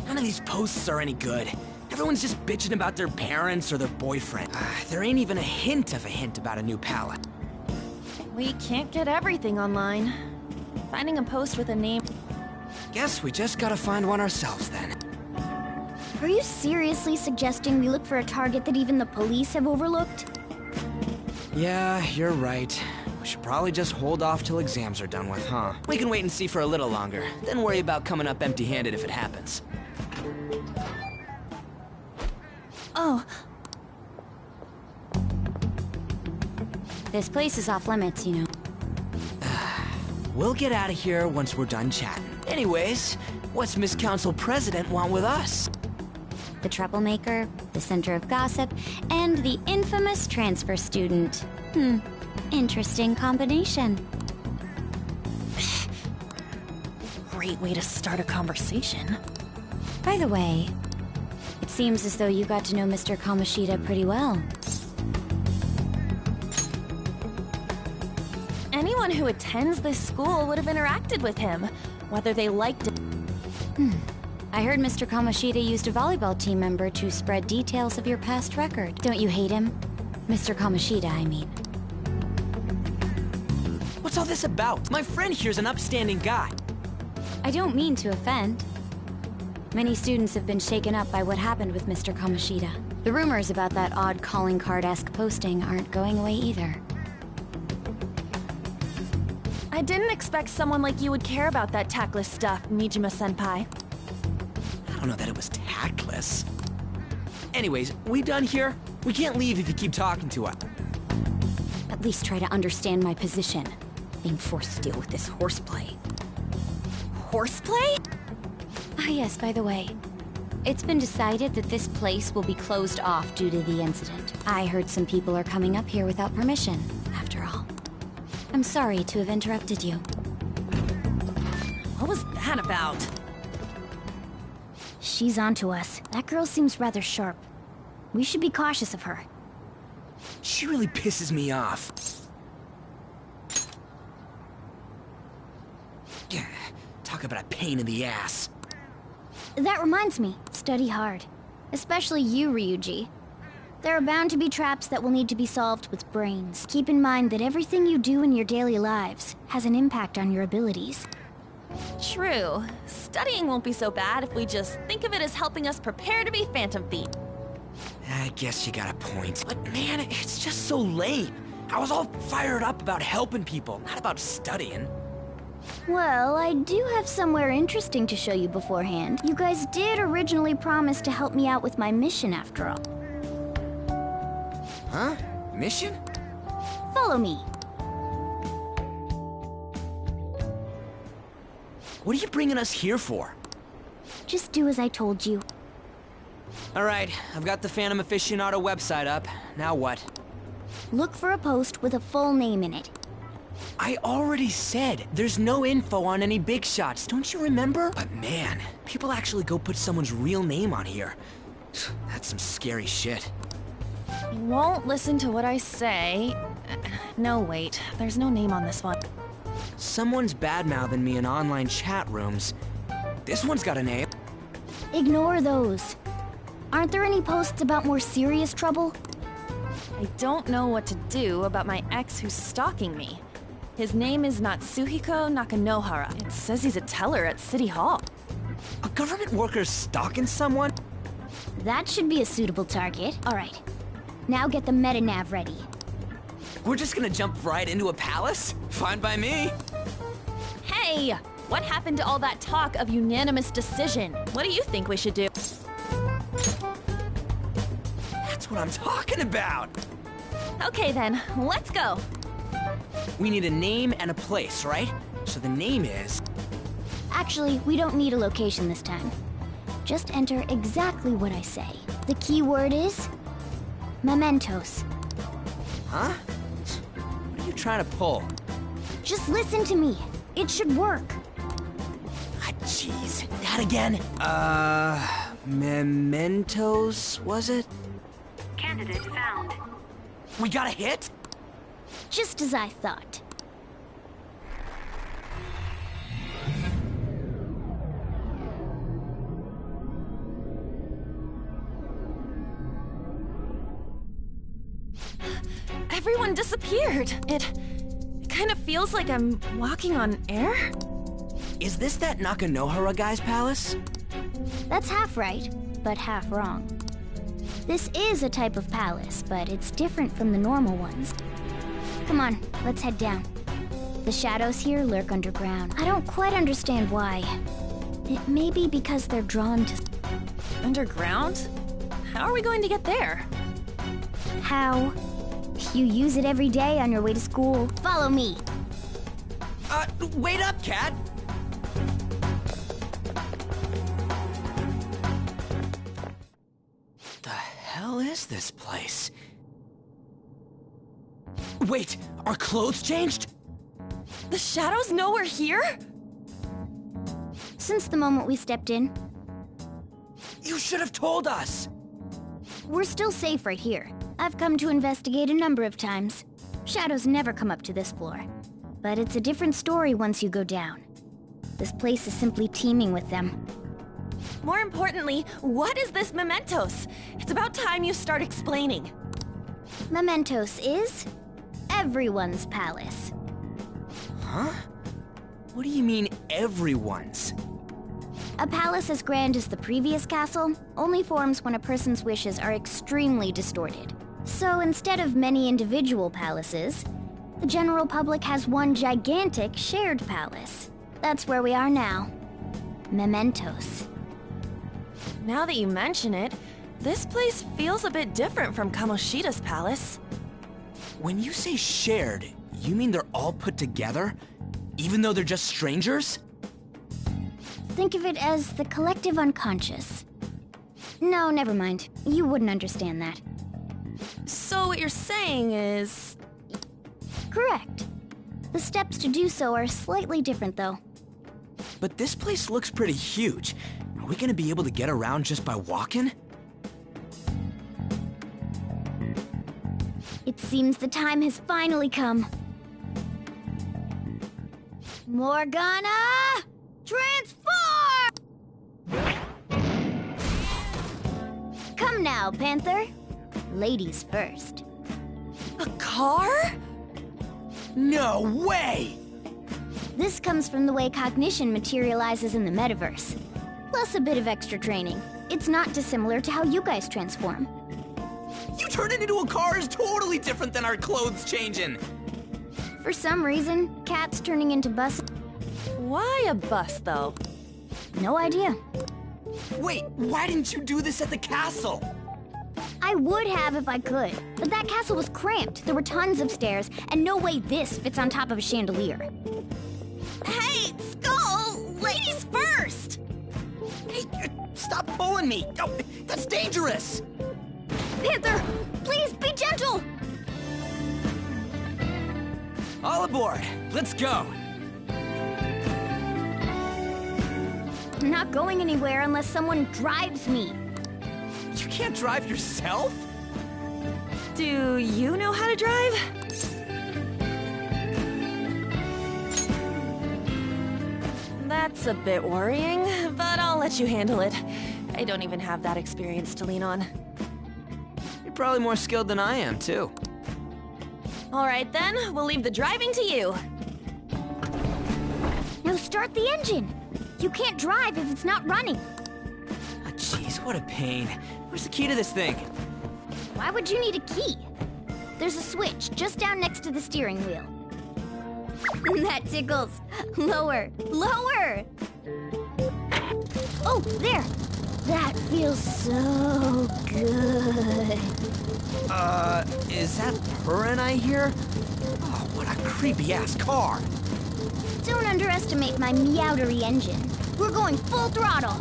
None of these posts are any good. Everyone's just bitching about their parents or their boyfriend. There ain't even a hint of a hint about a new palette. We can't get everything online. Finding a post with a name... Guess we just gotta find one ourselves then. Are you seriously suggesting we look for a target that even the police have overlooked? Yeah, you're right. We should probably just hold off till exams are done with, huh? We can wait and see for a little longer, then worry about coming up empty-handed if it happens. Oh. This place is off limits, you know. We'll get out of here once we're done chatting. Anyways, what's Miss Council President want with us? The troublemaker, the center of gossip, and the infamous transfer student. Interesting combination. Great way to start a conversation. By the way, it seems as though you got to know Mr. Kamoshida pretty well. Anyone who attends this school would have interacted with him, whether they liked it. I heard Mr. Kamoshida used a volleyball team member to spread details of your past record. Don't you hate him? Mr. Kamoshida, I mean. What's all this about? My friend here's an upstanding guy. I don't mean to offend. Many students have been shaken up by what happened with Mr. Kamoshida. The rumors about that odd calling card-esque posting aren't going away either. I didn't expect someone like you would care about that tactless stuff, Nijima-senpai. I don't know that it was tactless. Anyways, we done here? We can't leave if you keep talking to us. At least try to understand my position. Being forced to deal with this horseplay. Horseplay? Ah yes, by the way. It's been decided that this place will be closed off due to the incident. I heard some people are coming up here without permission, after all. I'm sorry to have interrupted you. What was that about? She's onto us. That girl seems rather sharp. We should be cautious of her. She really pisses me off. Talk about a pain in the ass. That reminds me, study hard. Especially you, Ryuji. There are bound to be traps that will need to be solved with brains. Keep in mind that everything you do in your daily lives has an impact on your abilities. True. Studying won't be so bad if we just think of it as helping us prepare to be Phantom Thief. I guess you got a point. But man, it's just so lame. I was all fired up about helping people, not about studying. Well, I do have somewhere interesting to show you beforehand. You guys did originally promise to help me out with my mission after all. Huh? Mission? Follow me. What are you bringing us here for? Just do as I told you. Alright, I've got the Phantom Aficionado website up. Now what? Look for a post with a full name in it. I already said there's no info on any big shots, don't you remember? But man, people actually go put someone's real name on here. That's some scary shit. You won't listen to what I say. No, wait. There's no name on this one. Someone's bad-mouthing me in online chat rooms. This one's got a name. Ignore those. Aren't there any posts about more serious trouble? I don't know what to do about my ex who's stalking me. His name is Natsuhiko Nakanohara. It says he's a teller at City Hall. A government worker stalking someone? That should be a suitable target. Alright. Now get the meta-nav ready. We're just gonna jump right into a palace? Fine by me. Hey! What happened to all that talk of unanimous decision? What do you think we should do? That's what I'm talking about! Okay then, let's go! We need a name and a place, right? So the name is... Actually, we don't need a location this time. Just enter exactly what I say. The key word is... Mementos. Huh? What are you trying to pull? Just listen to me. It should work. Ah, jeez. That again? Mementos, was it? Candidate found. We got a hit? Just as I thought. Everyone disappeared. It kind of feels like I'm walking on air. Is this that Nakanohara guy's palace? That's half right, but half wrong. This is a type of palace, but it's different from the normal ones. Come on, let's head down. The shadows here lurk underground. I don't quite understand why. It may be because they're drawn to... Underground? How are we going to get there? How? You use it every day on your way to school. Follow me. Wait up, Cat! The hell is this place? Wait, our clothes changed? The shadows know we're here? Since the moment we stepped in, You should have told us! we're still safe right here. I've come to investigate a number of times. Shadows never come up to this floor. But it's a different story once you go down. This place is simply teeming with them. More importantly, what is this Mementos? It's about time you start explaining. Mementos is everyone's palace. Huh? What do you mean, everyone's? A palace as grand as the previous castle only forms when a person's wishes are extremely distorted. So instead of many individual palaces, the general public has one gigantic shared palace. That's where we are now. Mementos. Now that you mention it, this place feels a bit different from Kamoshida's palace. When you say shared, you mean they're all put together? Even though they're just strangers? Think of it as the collective unconscious. No, never mind. You wouldn't understand that. So what you're saying is... Correct. The steps to do so are slightly different, though. But this place looks pretty huge. Are we gonna be able to get around just by walking? It seems the time has finally come. Morgana! Transform! Come now, Panther. Ladies first. A car? No way! This comes from the way cognition materializes in the metaverse. Plus a bit of extra training. It's not dissimilar to how you guys transform. You turning into a car is totally different than our clothes changing! For some reason, cats turning into buses. Why a bus, though? No idea. Wait, why didn't you do this at the castle? I would have if I could, but that castle was cramped. There were tons of stairs, and no way this fits on top of a chandelier. Hey, Skull! Ladies first! Hey, stop pulling me! Oh, that's dangerous! Panther, please be gentle! All aboard! Let's go! I'm not going anywhere unless someone drives me. You can't drive yourself? Do you know how to drive? That's a bit worrying, but I'll let you handle it. I don't even have that experience to lean on. You're probably more skilled than I am, too. All right then, we'll leave the driving to you. Now start the engine. You can't drive if it's not running. Ah, jeez, what a pain. Where's the key to this thing? Why would you need a key? There's a switch just down next to the steering wheel. That tickles. Lower, lower! Oh, there! That feels so good. Is that purring I hear? Oh, what a creepy-ass car! Don't underestimate my meowdery engine. We're going full throttle.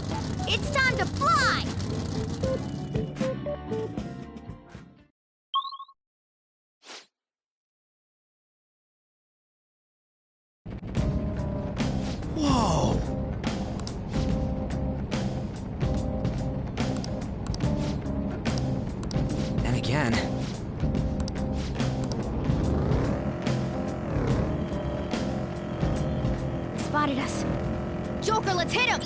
It's time to fly! Whoa! And again. Spotted us. Joker, let's hit him!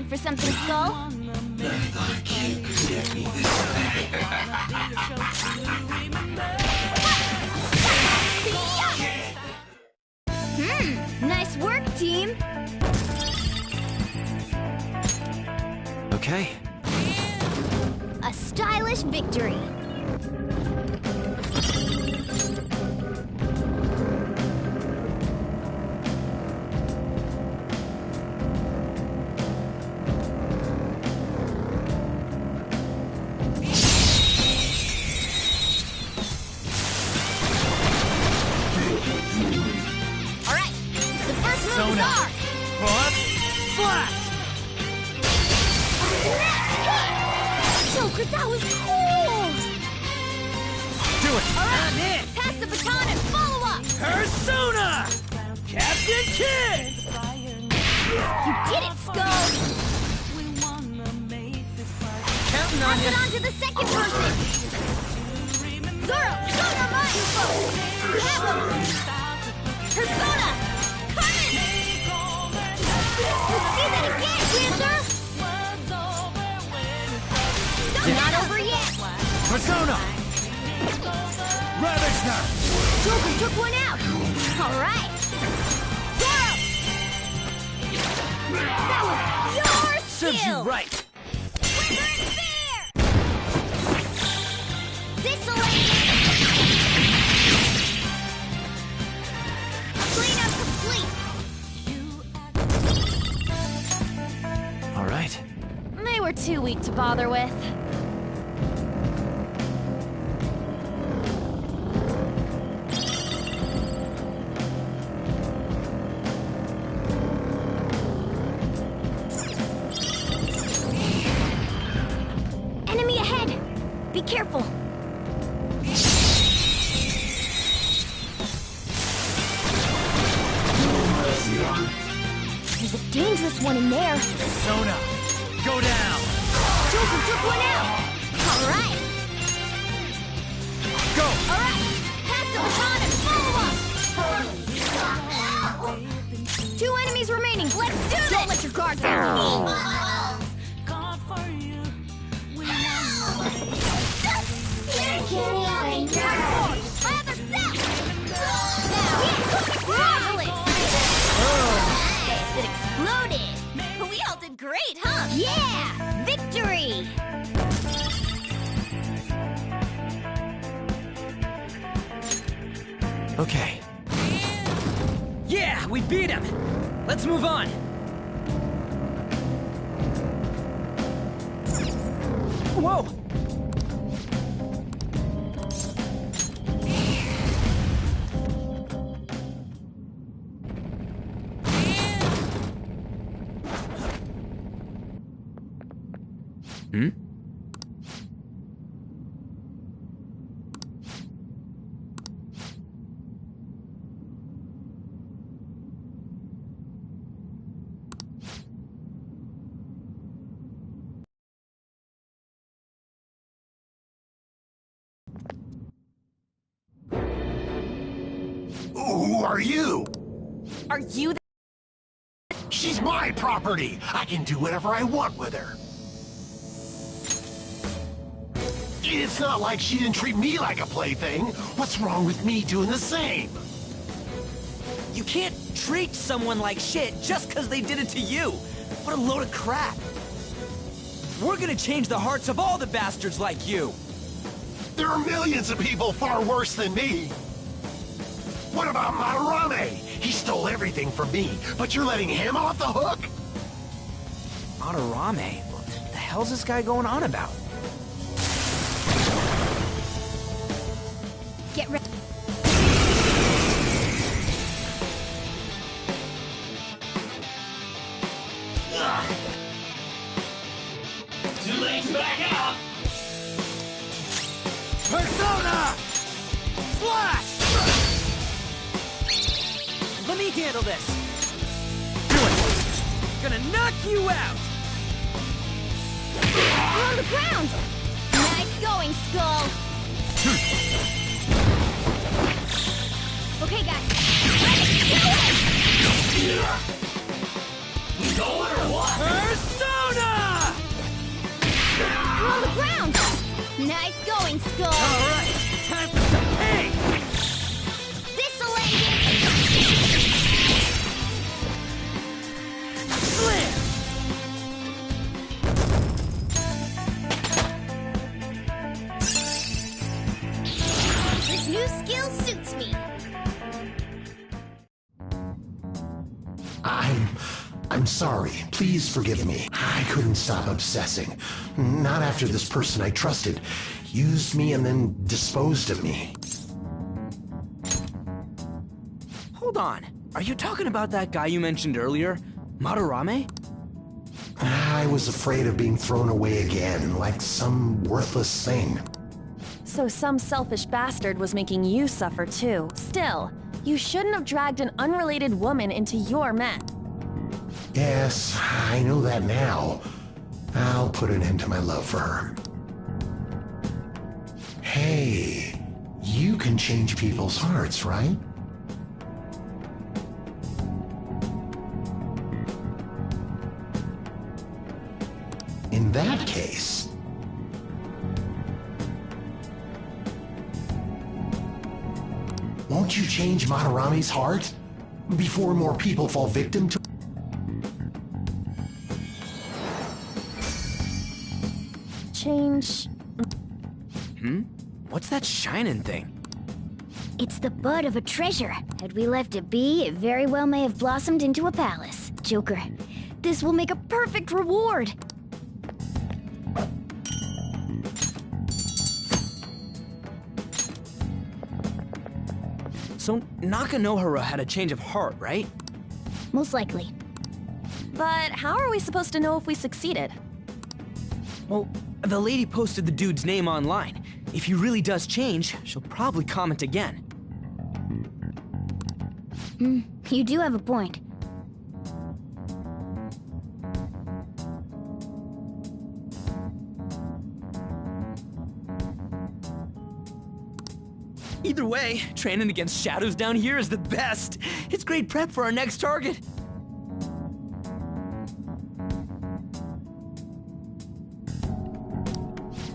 mood for something, Skull? Nice work, team! Okay. A stylish victory! Alright, the first move is ours! Flash! Joker, that was cool! Do it! Alright, I'm in! pass the baton and follow up! Persona! Captain Kid! You did it, Skull! Counting on Pass you! it on to the second person! Zoro, show your mind! You have him! Persona! Coming! Let's see that again, Panther! Not over yet! Persona! Ravage now! Joker took one out! Alright! Zoro! That was your Serves skill! you right! Quicker and fair! This'll cleanup complete! All right. They were too weak to bother with. Enemy ahead! Be careful! There's a dangerous one in there! Persona! Go down! Joker took one out! Alright! Go! Alright! Pass the baton and follow up! 2 enemies remaining! Let's do this! Don't let your guard down! It exploded! We all did great, huh? Yeah! Victory! Okay. Yeah, we beat him! Let's move on! Whoa! Hmm? Who are you? Are you the— She's my property. I can do whatever I want with her. It's not like she didn't treat me like a plaything. What's wrong with me doing the same? You can't treat someone like shit just because they did it to you! What a load of crap! We're gonna change the hearts of all the bastards like you! There are millions of people far worse than me. What about Madarame? He stole everything from me, but you're letting him off the hook? Madarame? What the hell's this guy going on about? Get ready. Too late to back out! Persona! Flash! Let me handle this! Do it! Gonna knock you out! You're on the ground! Nice going, Skull! Okay, guys. We going or what? Persona! Nice going, Skull! Alright, time for some pain! This'll end it! Slam! This new skill suits me! I'm sorry. Please forgive me. I couldn't stop obsessing. Not after this person I trusted used me and then disposed of me. Hold on. Are you talking about that guy you mentioned earlier? Madarame? I was afraid of being thrown away again, like some worthless thing. So some selfish bastard was making you suffer too. Still, you shouldn't have dragged an unrelated woman into your mess. Yes, I know that now. I'll put an end to my love for her. Hey, you can change people's hearts, right? In that case... won't you change Madarame's heart? Before more people fall victim to... Change... What's that shining thing? It's the bud of a treasure. Had we left it be, it very well may have blossomed into a palace. Joker, this will make a perfect reward. So Nakanohara had a change of heart, right? Most likely. But how are we supposed to know if we succeeded? Well, the lady posted the dude's name online. If he really does change, she'll probably comment again. You do have a point. Either way, training against shadows down here is the best. It's great prep for our next target.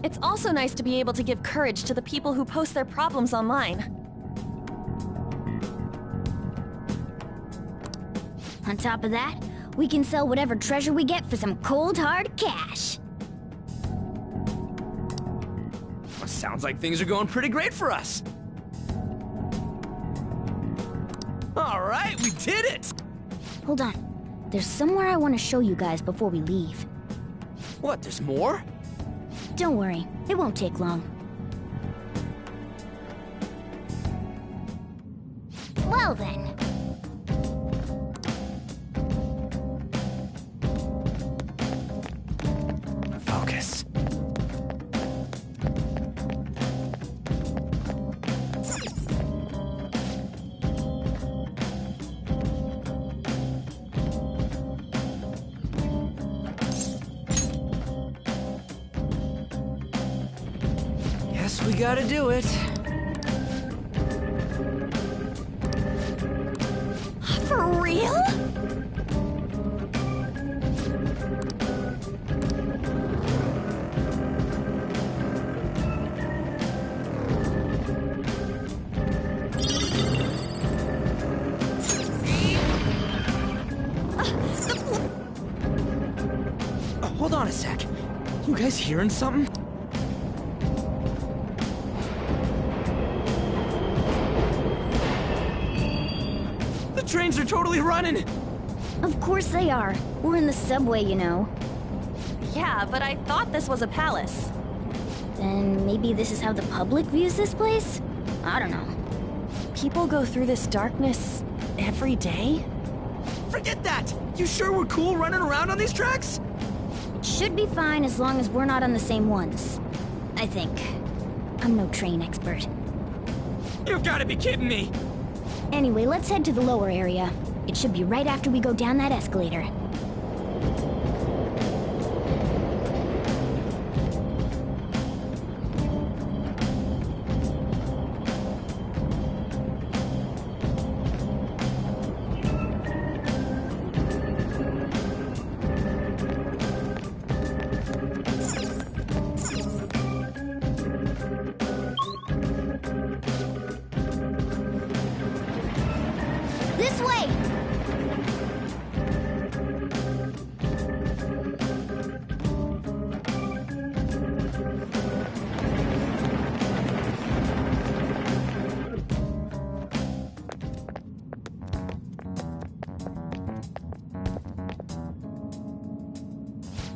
It's also nice to be able to give courage to the people who post their problems online. On top of that, we can sell whatever treasure we get for some cold, hard cash. Well, sounds like things are going pretty great for us. All right, we did it! Hold on. There's somewhere I want to show you guys before we leave. What, there's more? Don't worry, it won't take long. Well then. Focus. Guess we gotta do it. For real? Hold on a sec. You guys hearing something? The trains are totally running! Of course they are. We're in the subway, you know. Yeah, but I thought this was a palace. Then maybe this is how the public views this place? I don't know. People go through this darkness every day? Forget that! You sure we're cool running around on these tracks? It should be fine as long as we're not on the same ones. I think. I'm no train expert. You've gotta be kidding me! Anyway, let's head to the lower area. It should be right after we go down that escalator.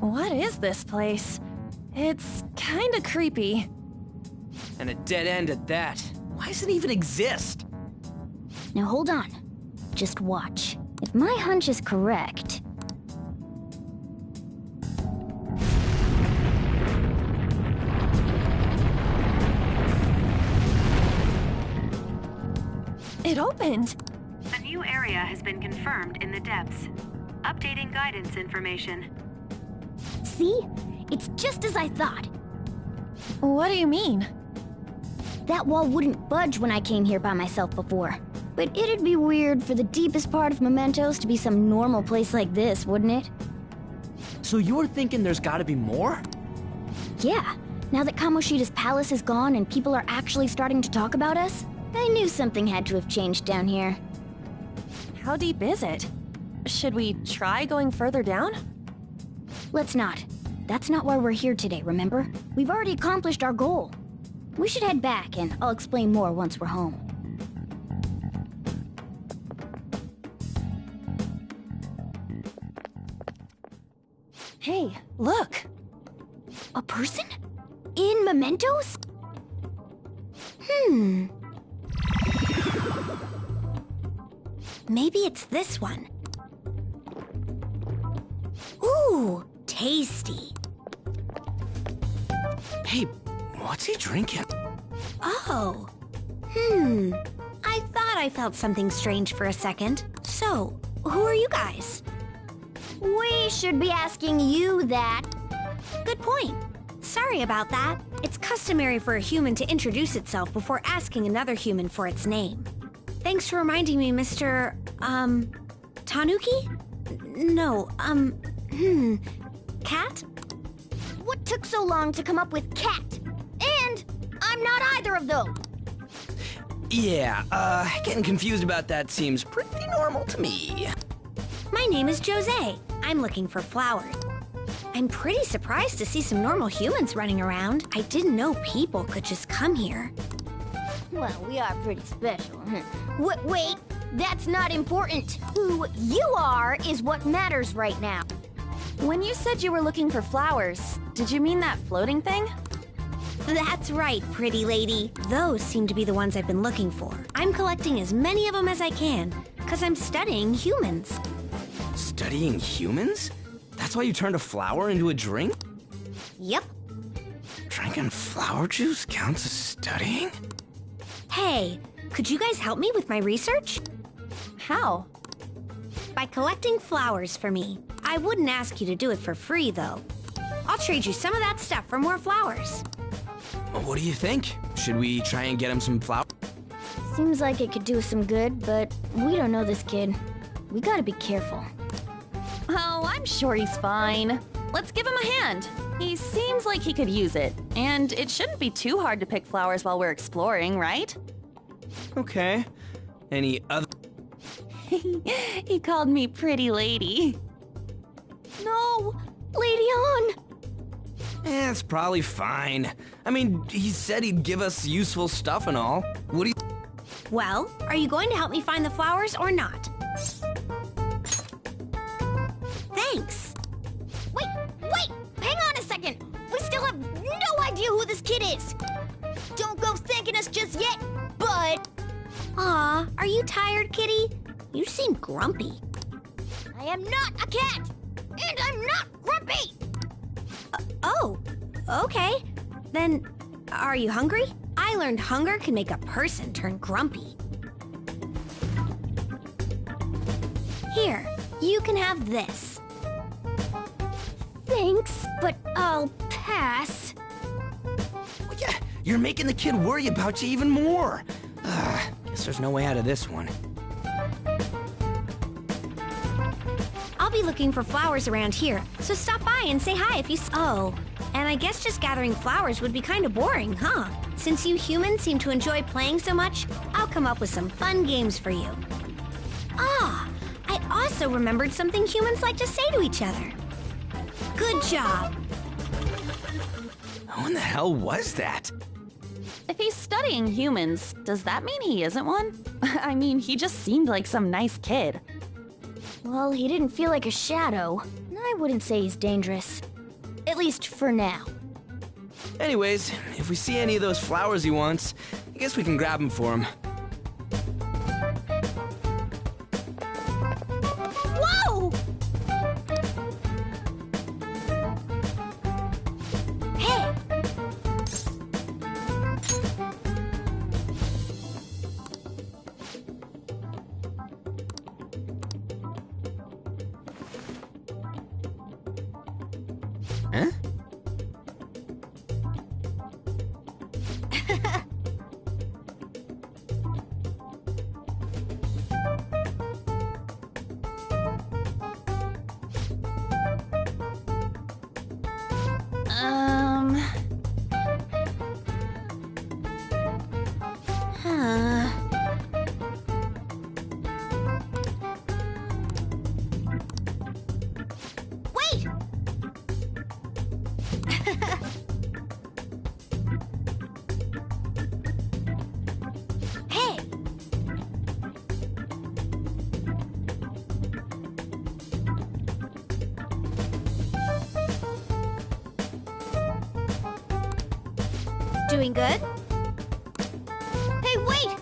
What is this place? It's kinda creepy. And a dead end at that. Why does it even exist? Now hold on. Just watch. If my hunch is correct... It opened! A new area has been confirmed in the depths. Updating guidance information. See? It's just as I thought. What do you mean? That wall wouldn't budge when I came here by myself before. But it'd be weird for the deepest part of Mementos to be some normal place like this, wouldn't it? So you're thinking there's gotta be more? Yeah. Now that Kamoshida's palace is gone and people are actually starting to talk about us, I knew something had to have changed down here. How deep is it? Should we try going further down? Let's not. That's not why we're here today, remember? We've already accomplished our goal. We should head back, and I'll explain more once we're home. Hey, look! A person? In Mementos? Maybe it's this one. Ooh, tasty. Hey, what's he drinking? Oh. I thought I felt something strange for a second. So, who are you guys? We should be asking you that. Good point. Sorry about that. It's customary for a human to introduce itself before asking another human for its name. Thanks for reminding me, Mr. Tanuki? No, Cat? What took so long to come up with cat? And I'm not either of those. Yeah, getting confused about that seems pretty normal to me. My name is Jose. I'm looking for flowers. I'm pretty surprised to see some normal humans running around. I didn't know people could just come here. Well, we are pretty special. Wait, that's not important. Who you are is what matters right now. When you said you were looking for flowers, did you mean that floating thing? That's right, pretty lady. Those seem to be the ones I've been looking for. I'm collecting as many of them as I can, because I'm studying humans. Studying humans? That's why you turned a flower into a drink? Yep. Drinking flower juice counts as studying? Hey, could you guys help me with my research? How? By collecting flowers for me. I wouldn't ask you to do it for free, though. I'll trade you some of that stuff for more flowers. What do you think? Should we try and get him some flowers? Seems like it could do us some good, but we don't know this kid. We gotta be careful. Oh, I'm sure he's fine. Let's give him a hand. He seems like he could use it. And it shouldn't be too hard to pick flowers while we're exploring, right? Okay. Any other... He called me pretty lady. No! Lady on! It's probably fine. I mean, he said he'd give us useful stuff and all. What do you... Well, are you going to help me find the flowers or not? Thanks. Wait! Hang on a second! We still have no idea who this kid is! Don't go thanking us just yet, but... Aw, are you tired, kitty? You seem grumpy. I am not a cat! And I'm not grumpy! Oh, okay. Then, are you hungry? I learned hunger can make a person turn grumpy. Here, you can have this. Thanks, but I'll pass. Well, yeah, you're making the kid worry about you even more. Guess there's no way out of this one. I'll be looking for flowers around here, so stop by and say hi if you... Oh, and I guess just gathering flowers would be kind of boring, huh? Since you humans seem to enjoy playing so much, I'll come up with some fun games for you. Ah, I also remembered something humans like to say to each other. Good job. Who in the hell was that? If he's studying humans, does that mean he isn't one? I mean, he just seemed like some nice kid. Well, he didn't feel like a shadow. I wouldn't say he's dangerous. At least for now. Anyways, if we see any of those flowers he wants, I guess we can grab them for him. Whoa! Hey! Huh? Huh. Wait! Hey! Doing good? Hey, wait!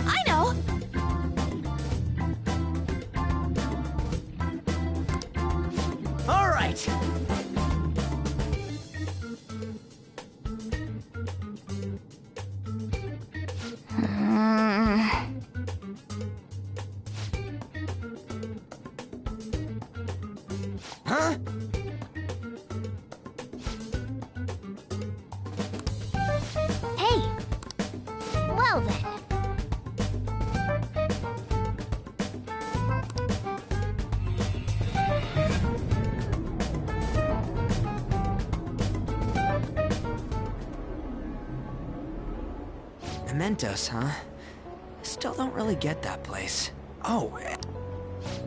I know! All right. Huh? Hey! Well then. Mementos, huh? Still don't really get that place. Oh,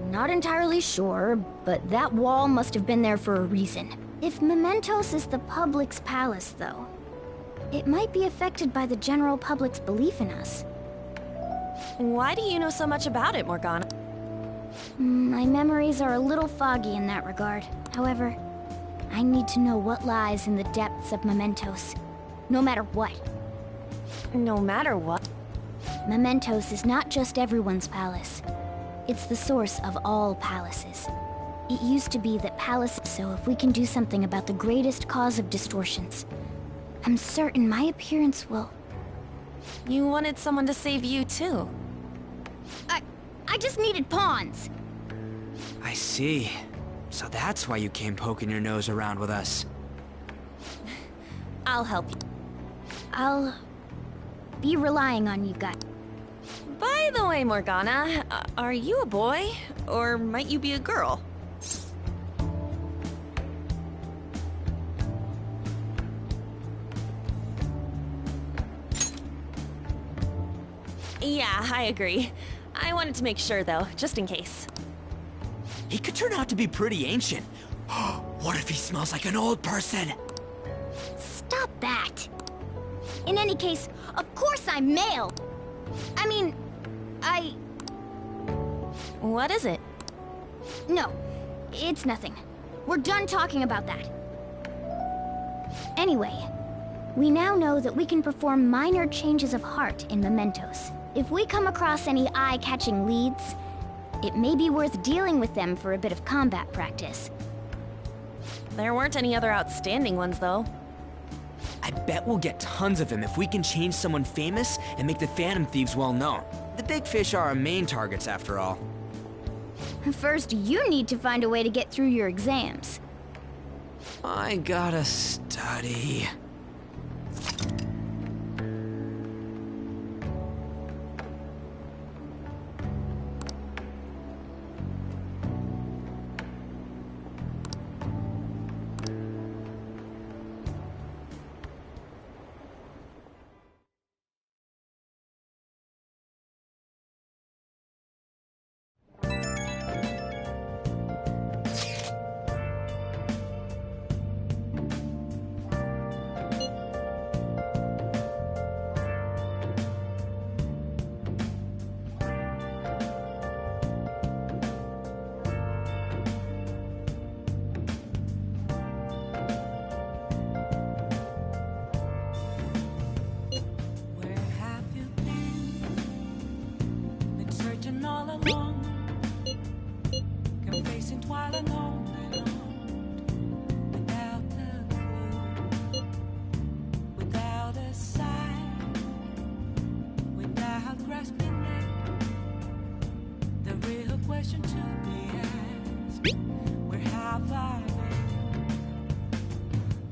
Not entirely sure, but that wall must have been there for a reason. If Mementos is the public's palace, though, it might be affected by the general public's belief in us. Why do you know so much about it, Morgana? My memories are a little foggy in that regard. However, I need to know what lies in the depths of Mementos, no matter what. No matter what? Mementos is not just everyone's palace. It's the source of all palaces. It used to be that palaces, so if we can do something about the greatest cause of distortions, I'm certain my appearance will... You wanted someone to save you, too. I just needed pawns! I see. So that's why you came poking your nose around with us. I'll help you. I'll... be relying on you guys. By the way, Morgana, are you a boy? Or might you be a girl? Yeah, I agree. I wanted to make sure, though, just in case. He could turn out to be pretty ancient. What if he smells like an old person? Stop that! In any case, of course I'm male! I mean, What is it? No, it's nothing. We're done talking about that. Anyway, we now know that we can perform minor changes of heart in Mementos. If we come across any eye-catching leads, it may be worth dealing with them for a bit of combat practice. There weren't any other outstanding ones, though. I bet we'll get tons of them if we can change someone famous and make the Phantom Thieves well known. The big fish are our main targets, after all. First, you need to find a way to get through your exams. I gotta study. silent all night long, without a clue, without a sign, without grasping it. The real question to be asked: where have I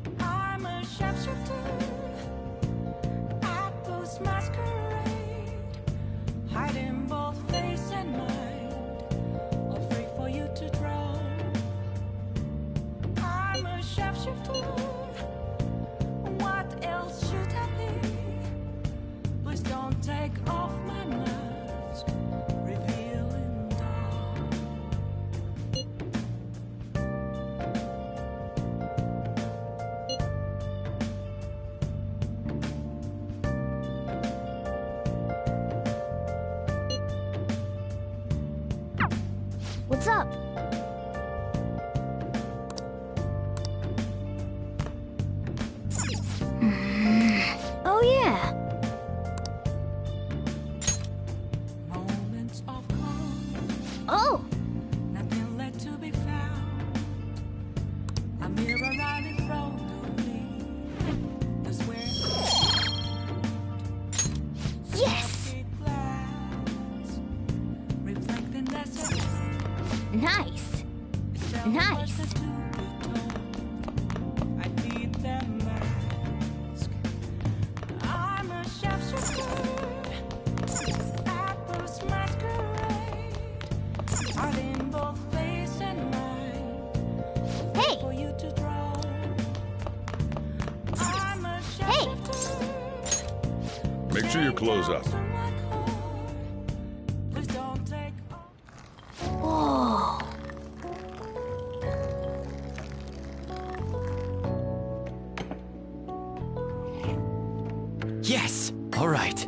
been? I'm a sharpshooter at Post Masquerade, hiding both face and mind, afraid for you to draw. I'm a sharpshooter. What else should I be? Please don't take off my mask, revealing dawn. What's up? Oh yeah. Moments of calm, Oh, nothing left to be found. A mirror right in front of me. That's where yes. glass, reflecting that Nice. Nice. I need that mask. I'm a sharpshooter at Post Masquerade, hiding both face and mind. Hey. For you to draw. I'm a sharpshooter. Make sure you close up. Please don't take Whoa. Yes! All right.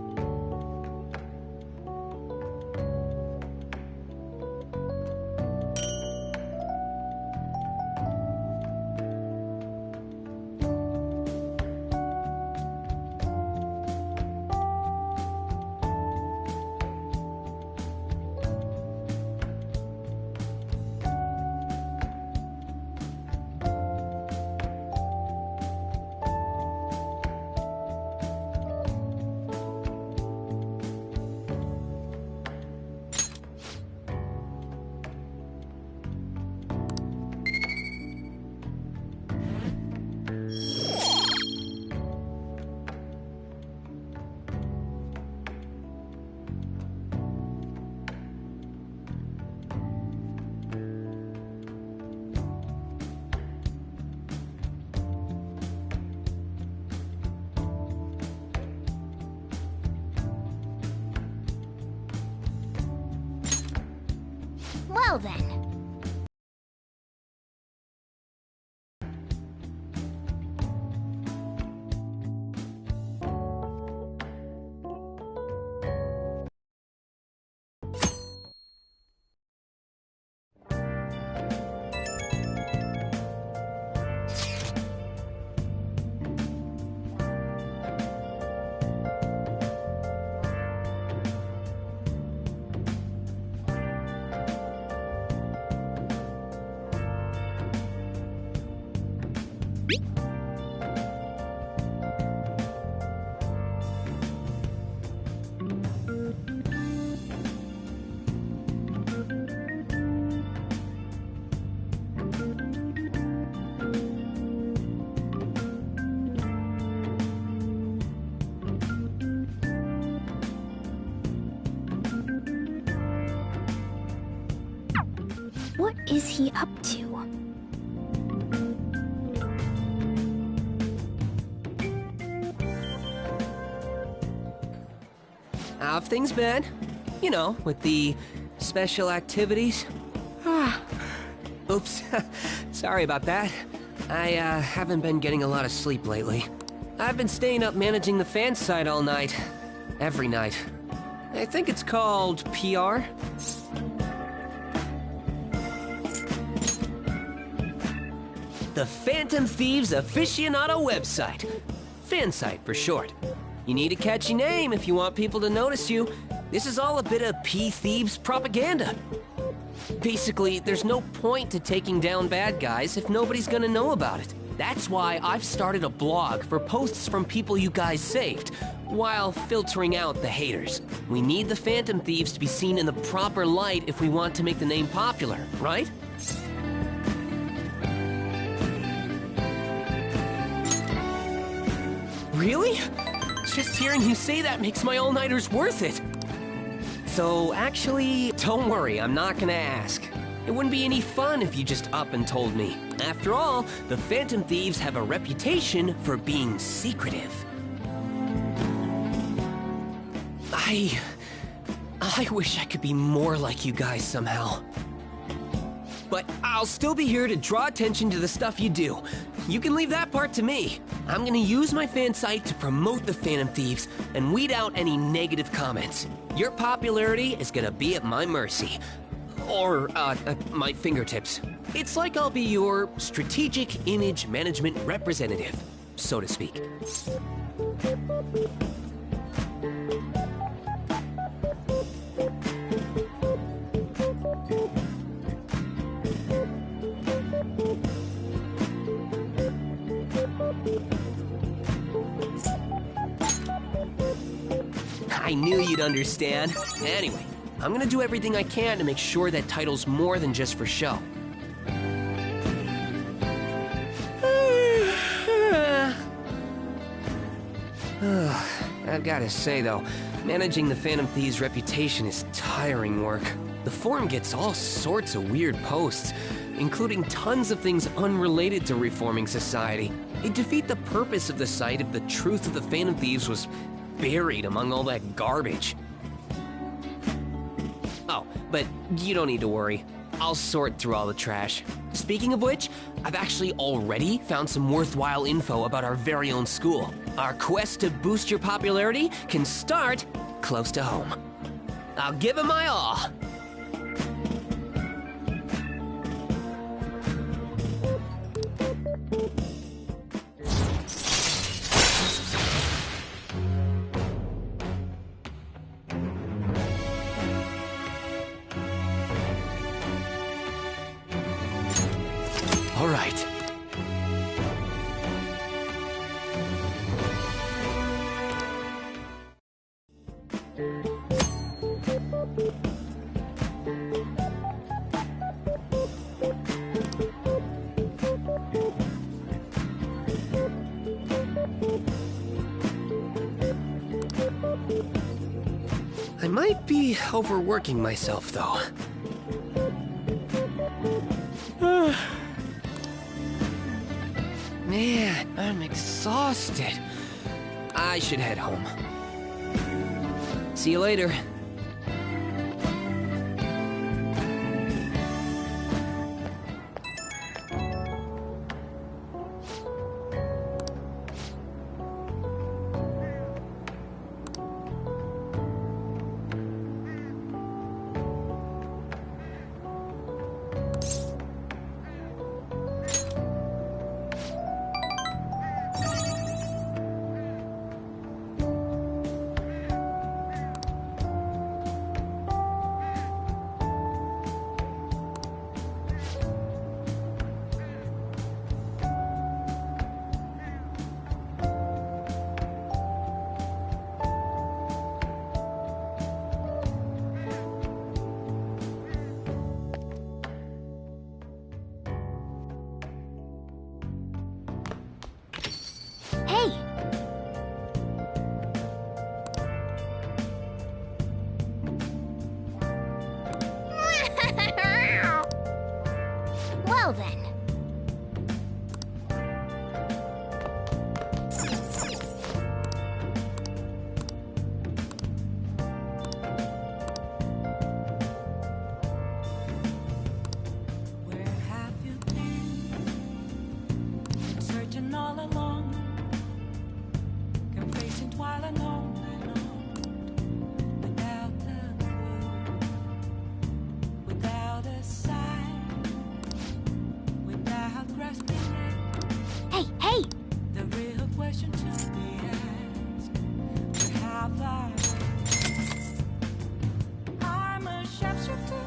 Well then. What is he up to? How have things been? You know, with the special activities? Oops. Sorry about that. I haven't been getting a lot of sleep lately. I've been staying up managing the fan site all night. Every night. I think it's called PR. The Phantom Thieves aficionado website. Fan site for short. You need a catchy name if you want people to notice you. This is all a bit of P-Thieves propaganda. Basically, there's no point to taking down bad guys if nobody's gonna know about it. That's why I've started a blog for posts from people you guys saved, while filtering out the haters. We need the Phantom Thieves to be seen in the proper light if we want to make the name popular, right? Really? Just hearing you say that makes my all-nighters worth it. So, actually, don't worry, I'm not gonna ask. It wouldn't be any fun if you just up and told me. After all, the Phantom Thieves have a reputation for being secretive. I wish I could be more like you guys somehow. But I'll still be here to draw attention to the stuff you do. You can leave that part to me. I'm gonna use my fan site to promote the Phantom Thieves and weed out any negative comments. Your popularity is gonna be at my mercy. Or, my fingertips. It's like I'll be your strategic image management representative, so to speak. I knew you'd understand. Anyway, I'm gonna do everything I can to make sure that title's more than just for show. I've gotta say though, managing the Phantom Thieves' reputation is tiring work. The forum gets all sorts of weird posts, including tons of things unrelated to reforming society. They defeat the purpose of the site if the truth of the Phantom Thieves was buried among all that garbage. Oh, but you don't need to worry. I'll sort through all the trash. Speaking of which, I've actually already found some worthwhile info about our very own school. Our quest to boost your popularity can start close to home. I'll give it my all. All right. I might be overworking myself, though. Man, I'm exhausted. I should head home. See you later. Well then. Where have you been? Searching all along, complacent while alone and on, without a clue, without a sign, without grasping it. Hey, hey! The real question to be asked: where have I been? I'm a sharpshooter.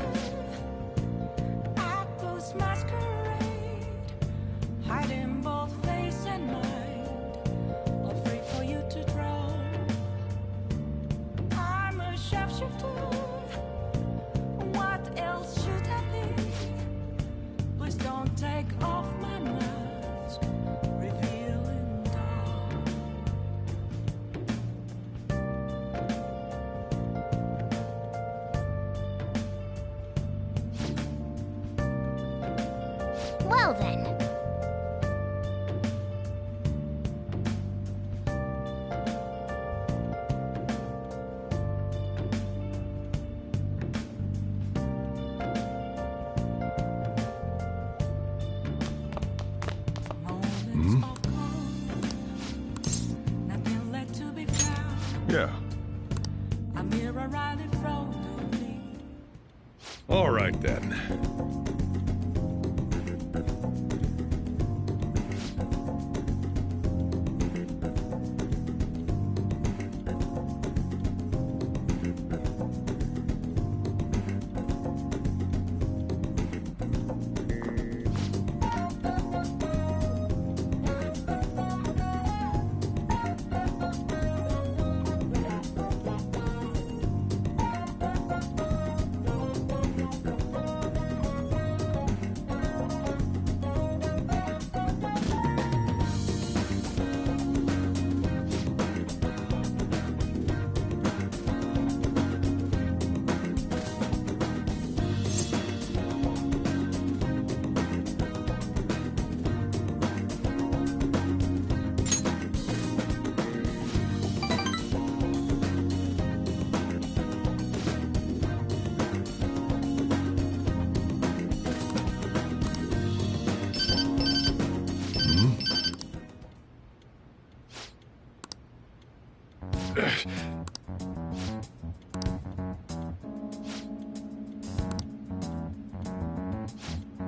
Well then. Yeah. I'm here right in front of me. All right then.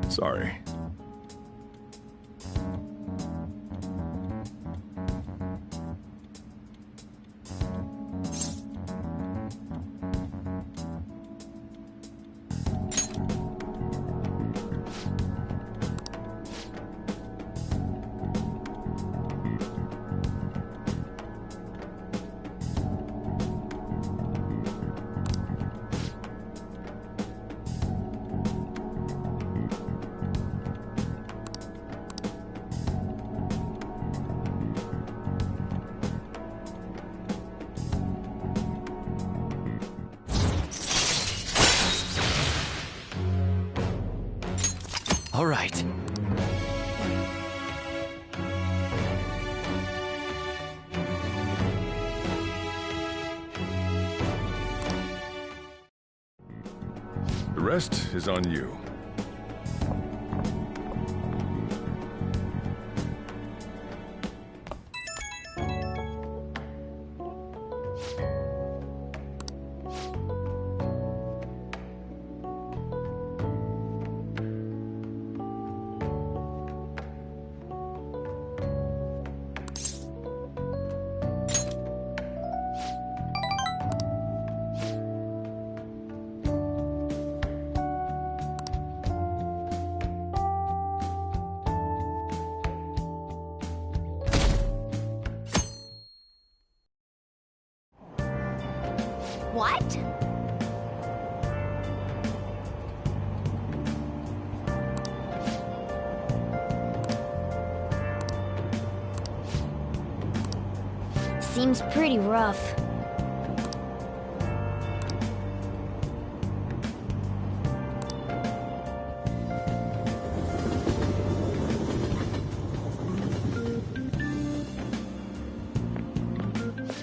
Sorry. All right. The rest is on you. What? Seems pretty rough.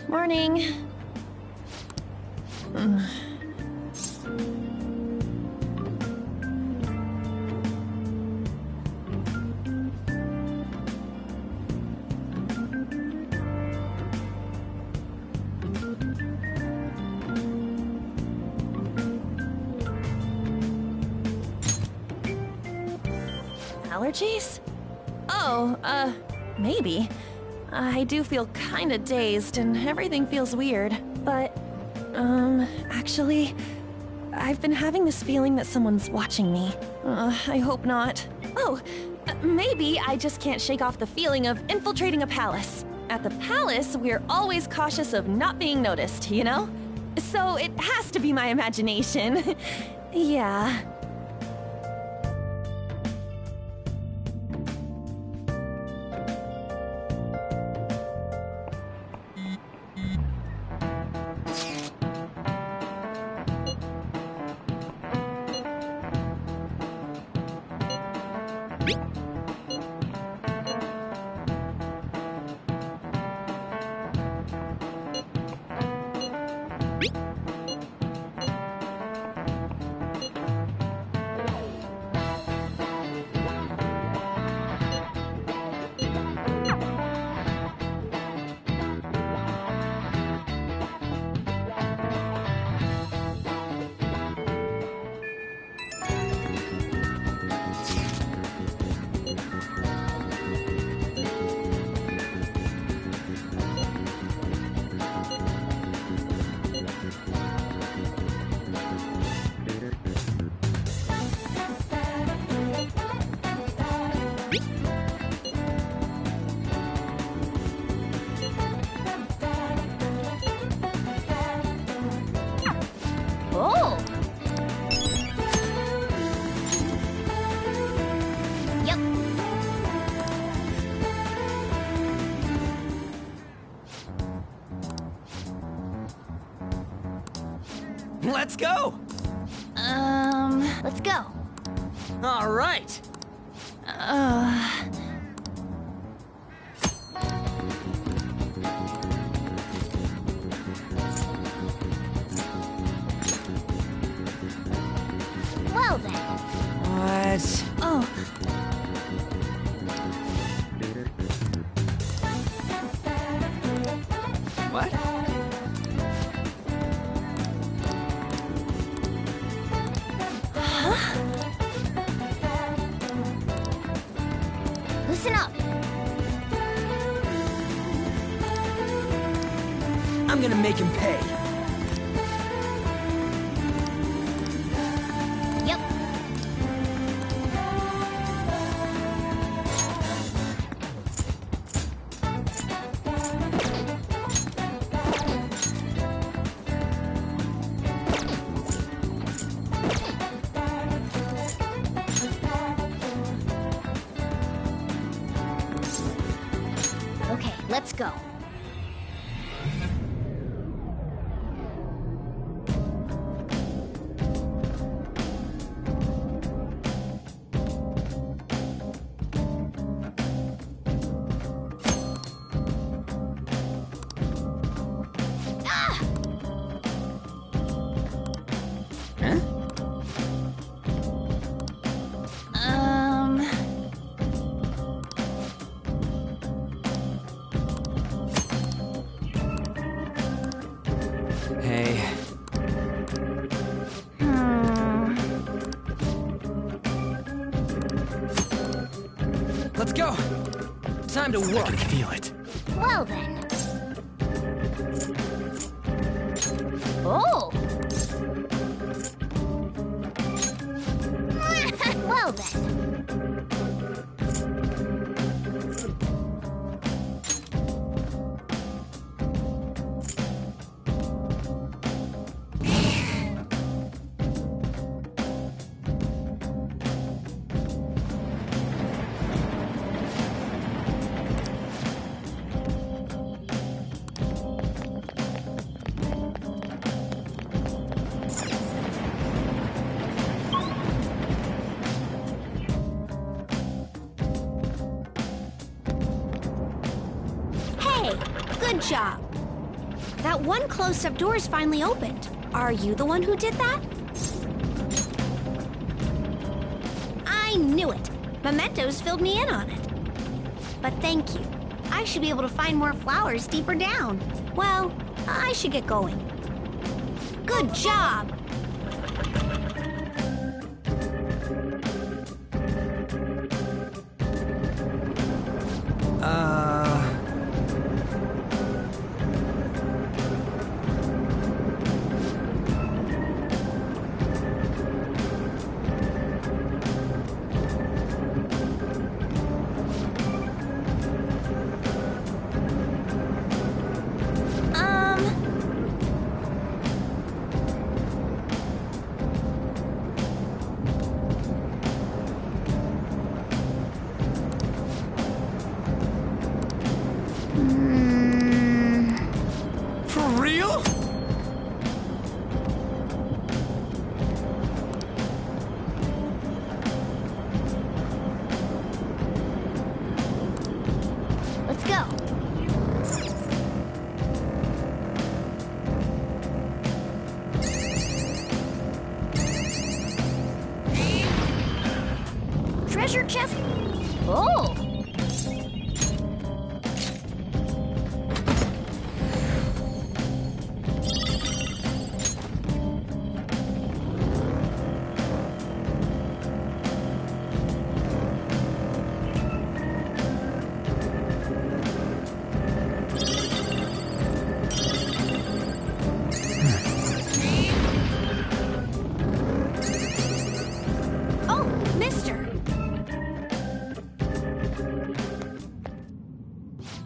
Morning. Allergies? Oh, maybe. I do feel kinda dazed and everything feels weird. But, actually, I've been having this feeling that someone's watching me. I hope not. Oh, maybe I just can't shake off the feeling of infiltrating a palace. At the palace, we're always cautious of not being noticed, you know? So it has to be my imagination. Yeah. Oh! Yep. Let's go! Let's go. All right. Well then. What? Oh. What? Huh? Listen up. I'm gonna make him pay. Yep. Okay, let's go. Ah! Hey. Let's go. Time to work. I can feel it. Well then. Oh! Well then. Good job. That one closed-up door is finally opened. Are you the one who did that? I knew it. Mementos filled me in on it. But thank you. I should be able to find more flowers deeper down. Well, I should get going. Good job! treasure chest? Oh!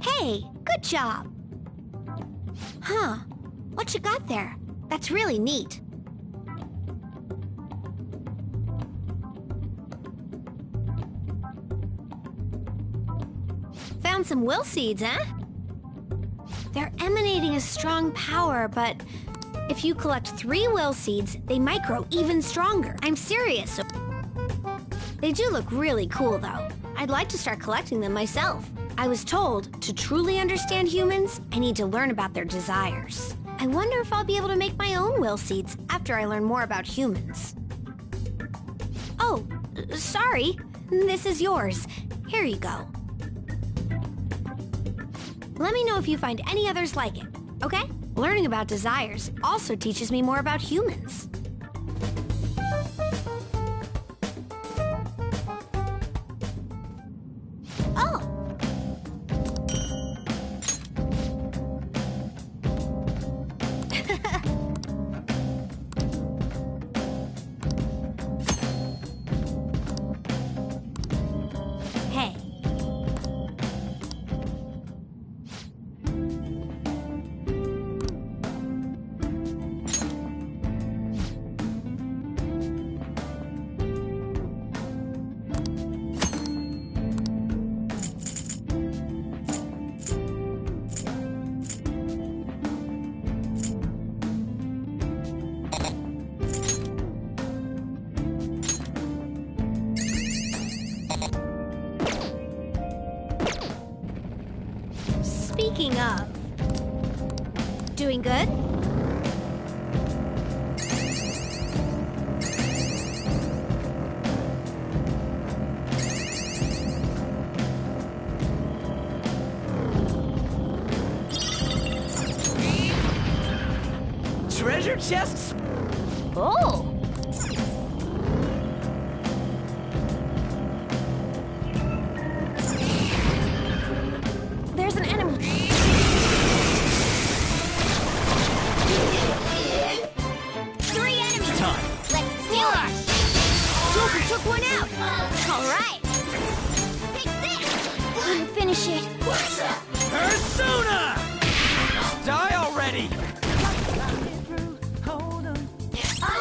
Hey, good job. Huh. What you got there? That's really neat. Found some will seeds, huh? They're emanating a strong power, but if you collect 3 will seeds, they might grow even stronger. I'm serious. They do look really cool, though. I'd like to start collecting them myself. I was told, to truly understand humans, I need to learn about their desires. I wonder if I'll be able to make my own will seeds after I learn more about humans. Oh, sorry. This is yours. Here you go. Let me know if you find any others like it, okay? Learning about desires also teaches me more about humans. Oh! Hey. Speaking of, doing good? Treasure chests? Oh! There's an enemy. 3 enemies. Time. Let's steal it. Joker took one out. All right. Take this. Couldn't finish it. Persona! Die already!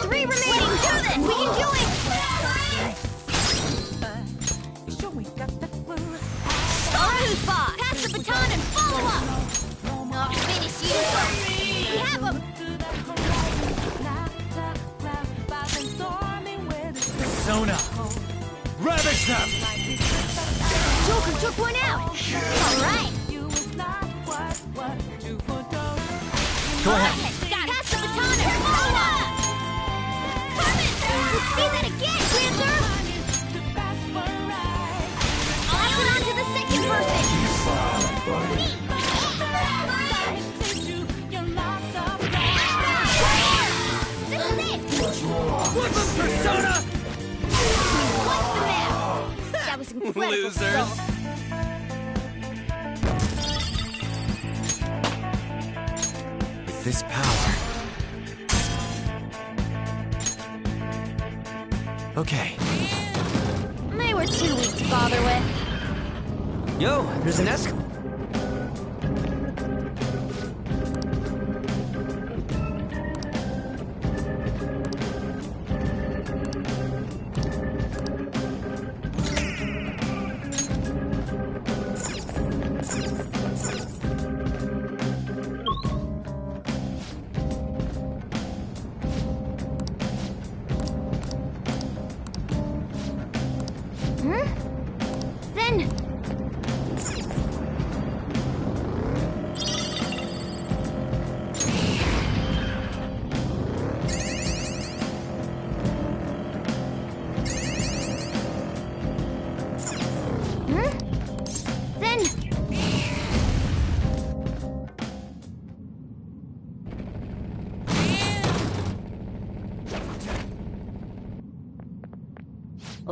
3 remaining. Do this. We can do it. Alpha, pass the baton and follow up. I'll finish you. We have him. Persona! Ravage them! Joker took one out. All right. Go ahead. Pass the baton and follow up. Carmen, let's see that again, Panther. Pass it on to the second person. This is it. Flip them, Persona! What's the map? That was incredible. Losers. With this power... Okay. They were too weak to bother with. Yo, there's an escalator. Then...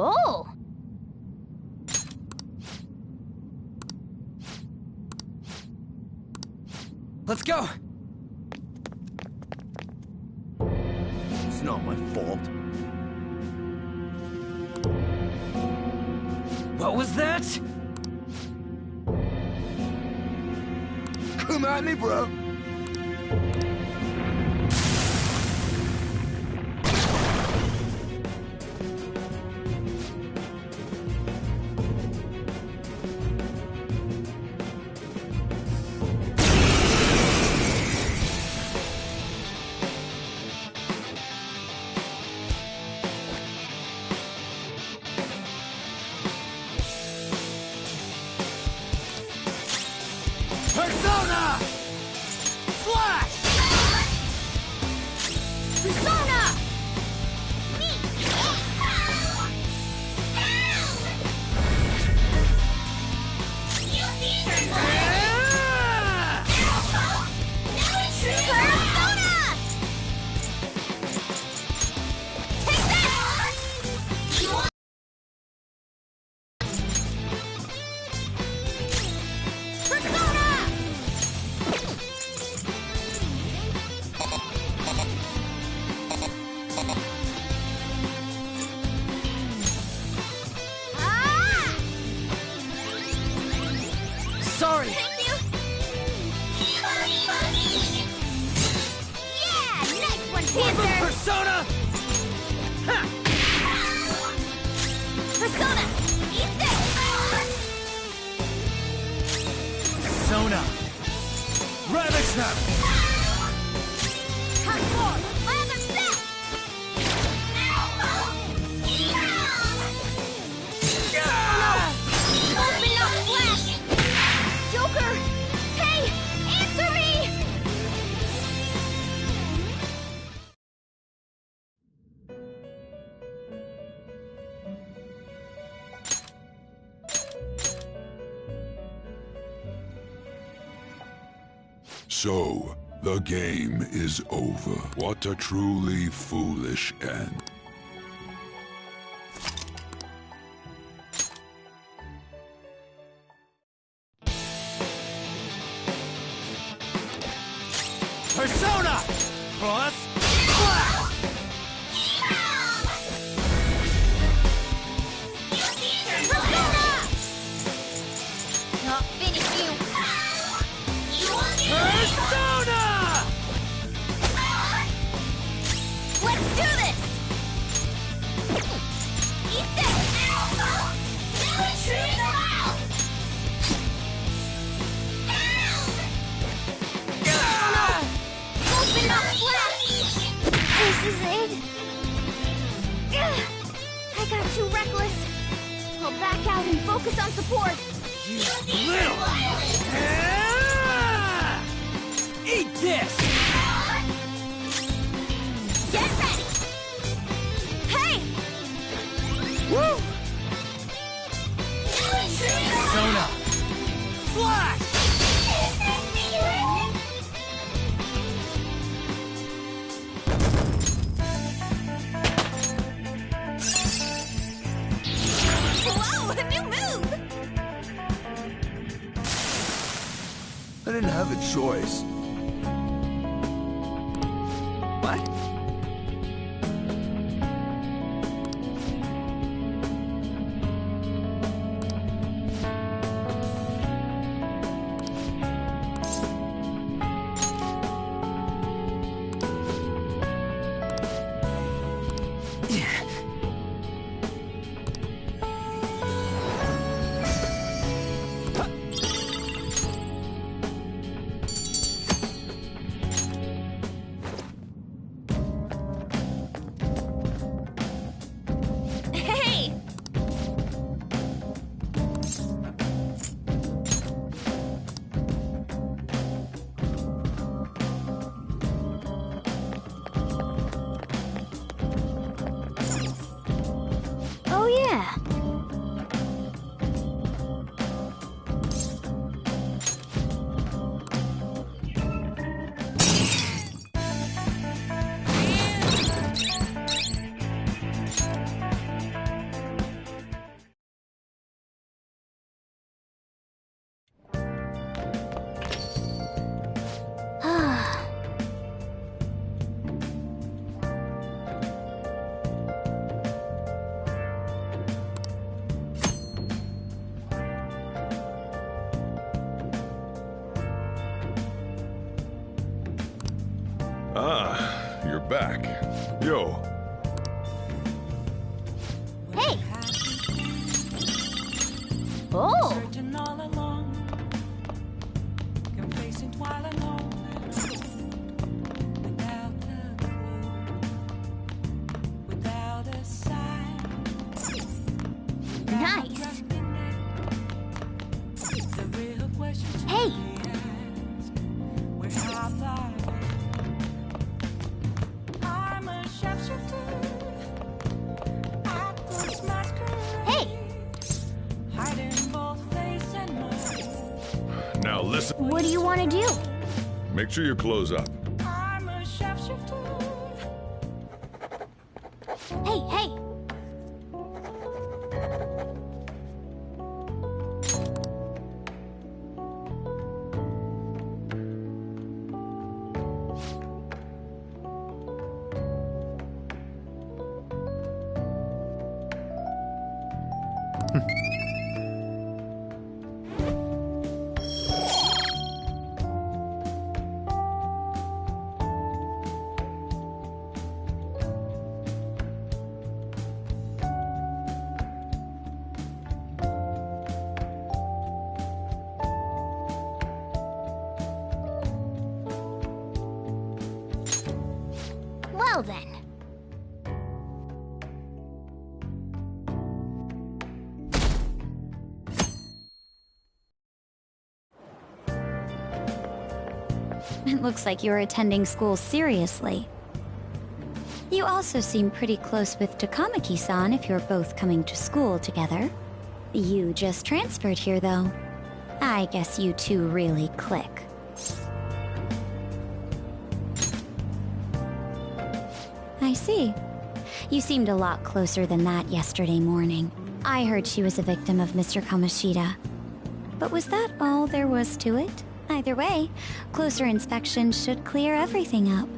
Oh! Let's go! It's not my fault. What was that? Come at me, bro. Persona! Flash! Persona! Sorry! Yeah! Nice one, Panther! Persona! Persona! Eat this! Persona! Ravage them! Hardcore! My other step! Open up, Flash! Joker! Hey! Answer me! So, the game is over. What a truly foolish end. Persona! Cross! Flash! Not finish you! Persona! Let's do this! Eat this! Open up, Flash! This is it. I got too reckless. I'll back out and focus on support. Little! Eat this! Get ready! Hey! Woo! Persona! Flash! Whoa, a new move! I didn't have a choice. What? back. Yo. Hey! Oh! Searching all along, confessing while alone, without a clue, without a sign. Nice! The real question Hey! where have I been? I'm a sharpshooter at this masquerade. Hey! Hiding both face and mind. Now listen. What do you want to do? Make sure you close up. I'm a sharpshooter. Hey, hey! Well then. It looks like you're attending school seriously. You also seem pretty close with Takamaki-san if you're both coming to school together. You just transferred here, though. I guess you two really click. I see. You seemed a lot closer than that yesterday morning. I heard she was a victim of Mr. Kamoshida. But was that all there was to it? Either way, closer inspection should clear everything up.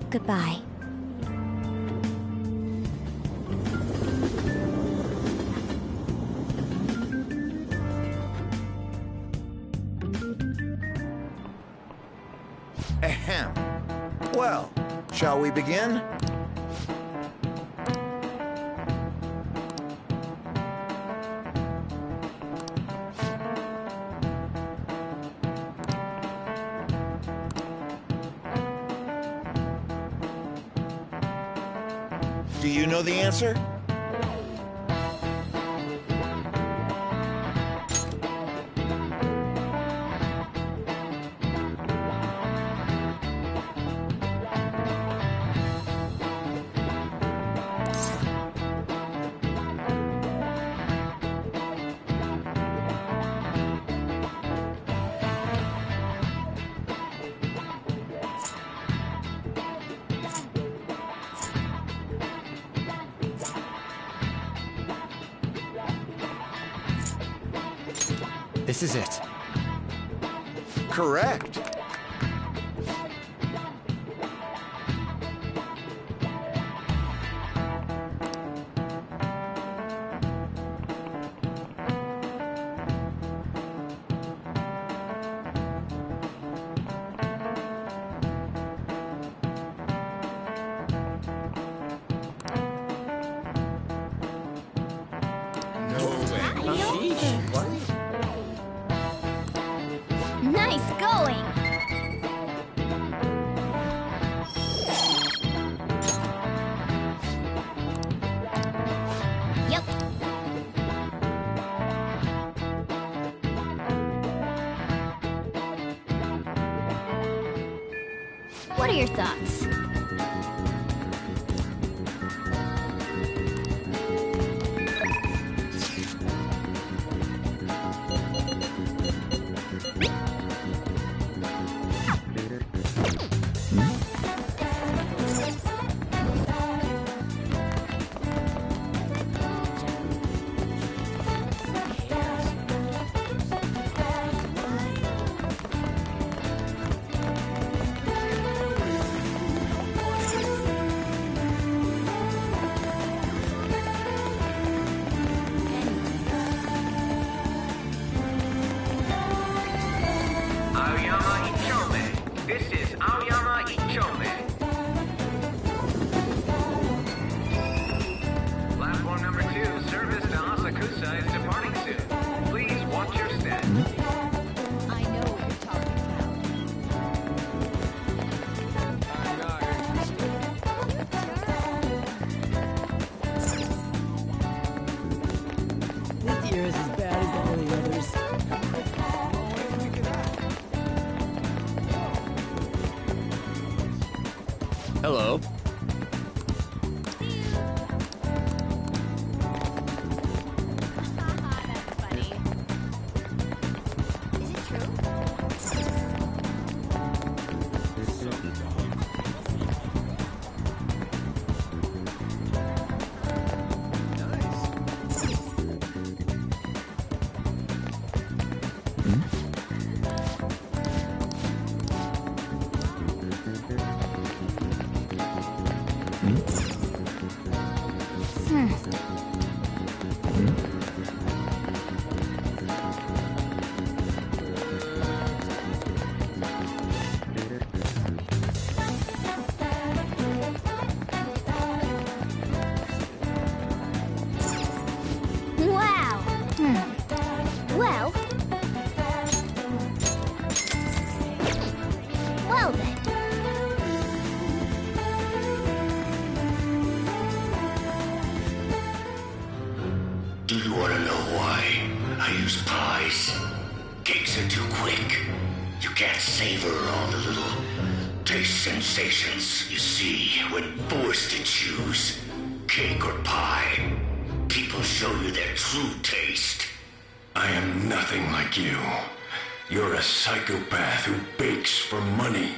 Goodbye. Ahem. Well, shall we begin? Do you know the answer? This is it. Correct. Nice going! Yep. What are your thoughts? year is as bad as all the others. Hello. Wow. Well. Well then. Do you want to know why I use pies? Cakes are too quick. You can't savor all the little taste sensations you see when forced to choose cake or pie. People show you their true taste. I am nothing like you. You're a psychopath who bakes for money.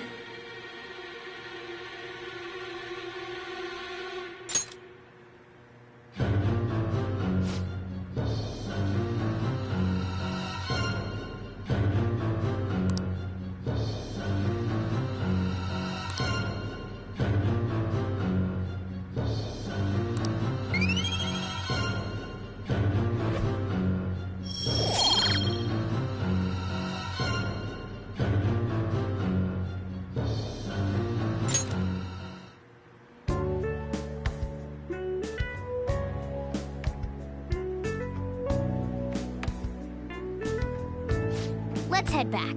Let's head back.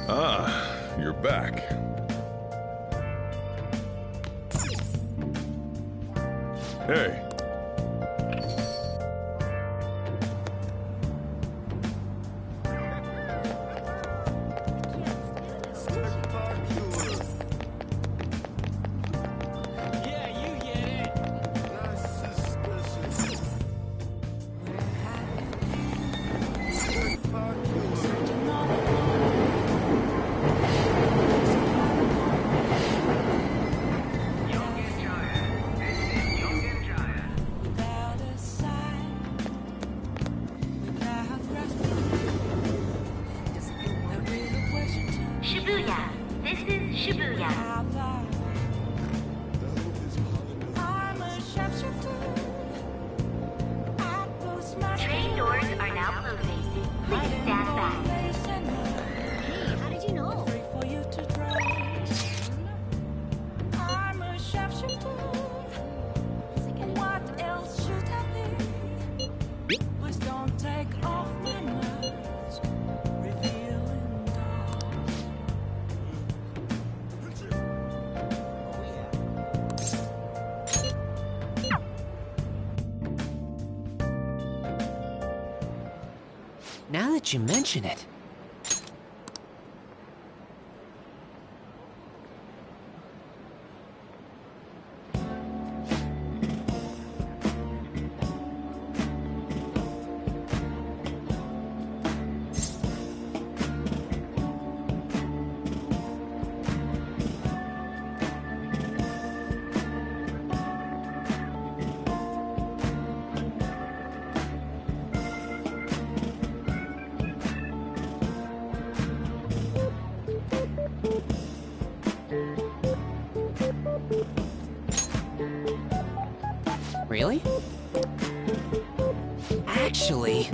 Ah, you're back. Hey. Shibuya. This is Shibuya. Train doors are now closing. Please stand back. Hey, how did you know? What else should I be? Please don't take off my mask, revealing dark. Now that you mention it. Really? Actually...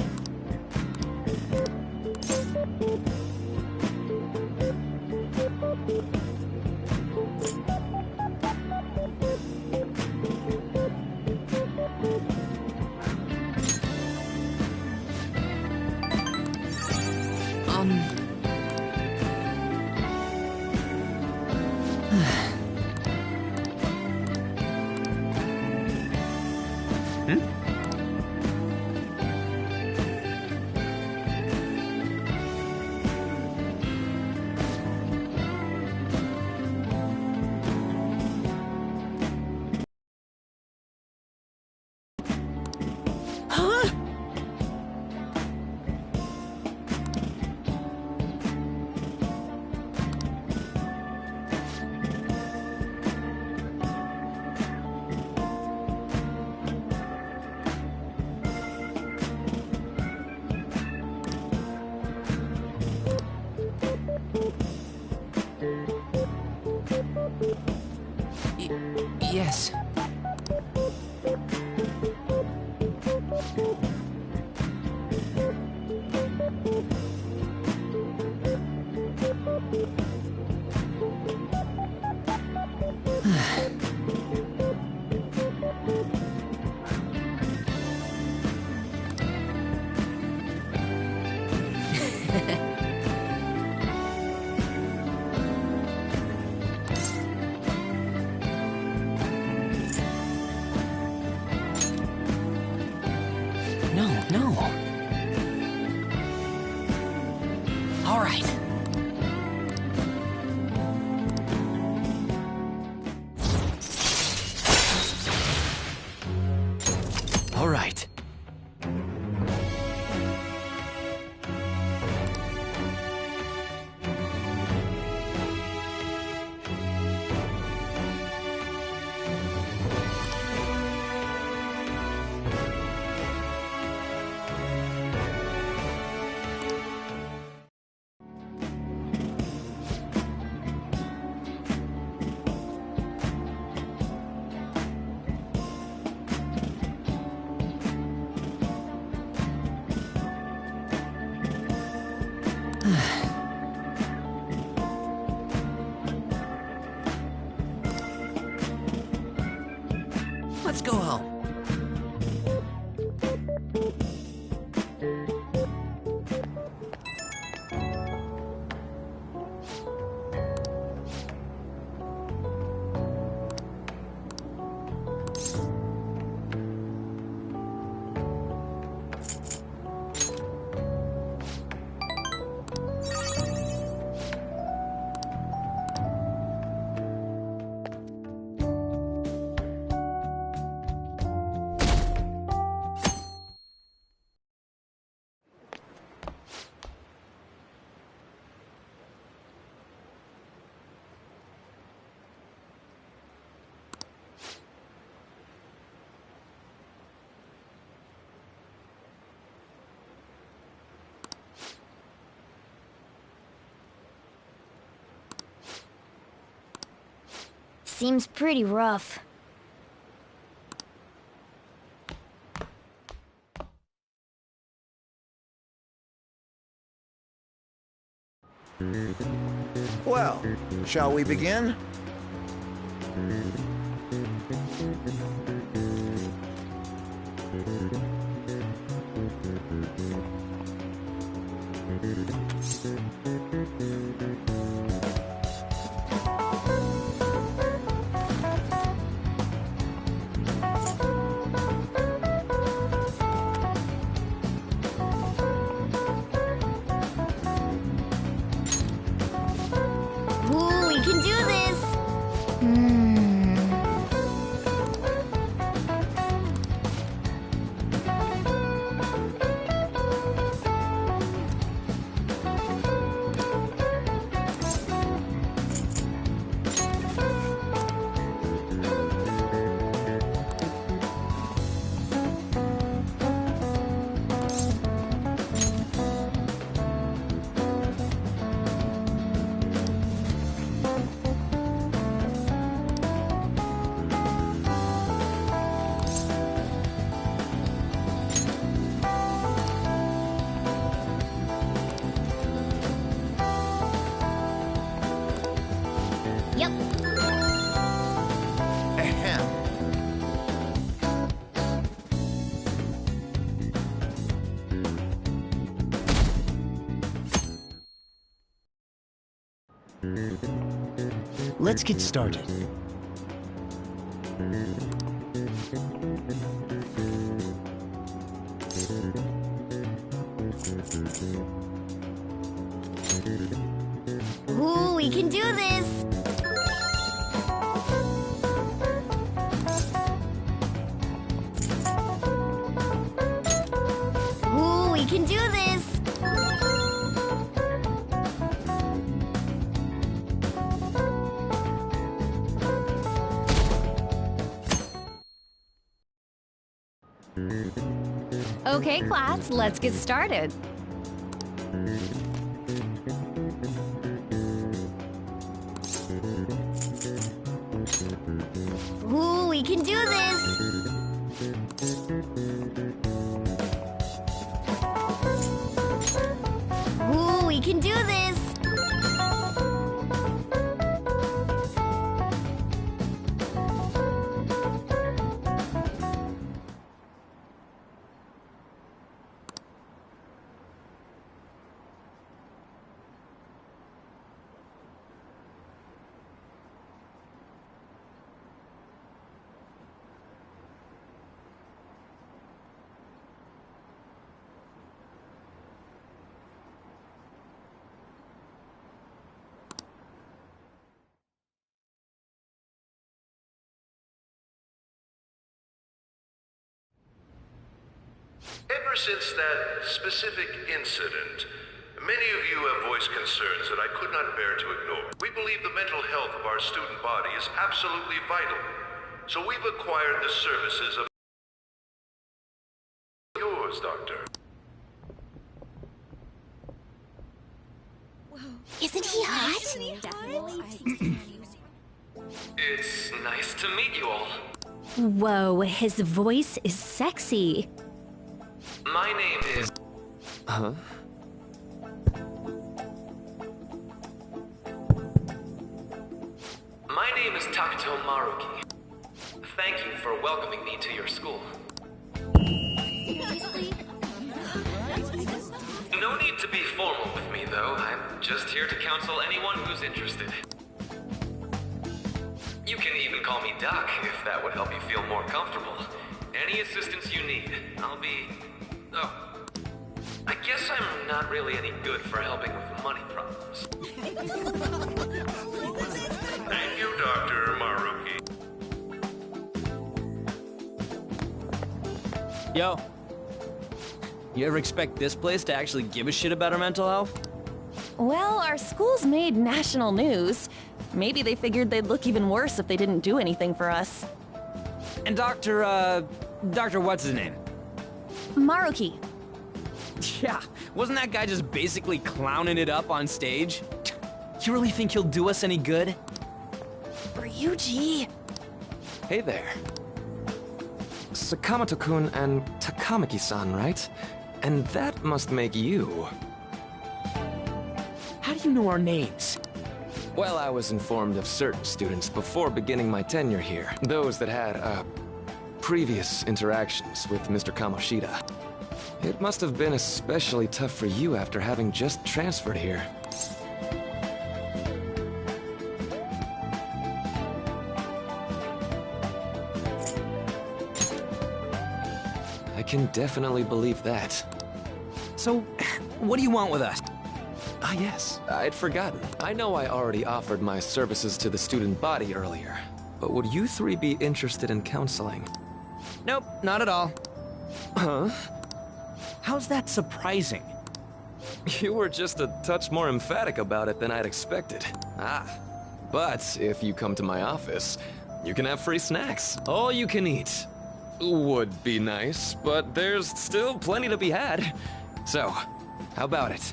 No. All right. All right. Let's go home. Seems pretty rough. Well, shall we begin? Ooh, we can do this! Yep. Ahem. Let's get started. Ooh, we can do this! Ooh, we can do this! Okay, class, let's get started. Ooh, we can do this! Ooh, we can do this! Ever since that specific incident, many of you have voiced concerns that I could not bear to ignore. We believe the mental health of our student body is absolutely vital, so we've acquired the services of yours, Doctor. Isn't he hot? It's nice to meet you all. Whoa, his voice is sexy. My name is... Huh? My name is Takuto Maruki. Thank you for welcoming me to your school. No need to be formal with me, though. I'm just here to counsel anyone who's interested. You can even call me Doc, if that would help you feel more comfortable. Any assistance you need, I'll be... Oh, I guess I'm not really any good for helping with money problems. Thank you, Dr. Maruki. Yo. You ever expect this place to actually give a shit about our mental health? Well, our school's made national news. Maybe they figured they'd look even worse if they didn't do anything for us. And Dr. what's his name? Maruki. Yeah, wasn't that guy just basically clowning it up on stage? You really think he'll do us any good? Ryuji. Hey there. Sakamoto-kun and Takamaki-san, right? And that must make you. How do you know our names? Well, I was informed of certain students before beginning my tenure here. Those that had, previous interactions with Mr. Kamoshida. It must have been especially tough for you after having just transferred here. I can definitely believe that. So, what do you want with us? Ah, yes. I'd forgotten. I know I already offered my services to the student body earlier, but would you three be interested in counseling? Nope, not at all. Huh? How's that surprising? You were just a touch more emphatic about it than I'd expected. Ah. But if you come to my office, you can have free snacks. All you can eat. Would be nice, but there's still plenty to be had. So, how about it?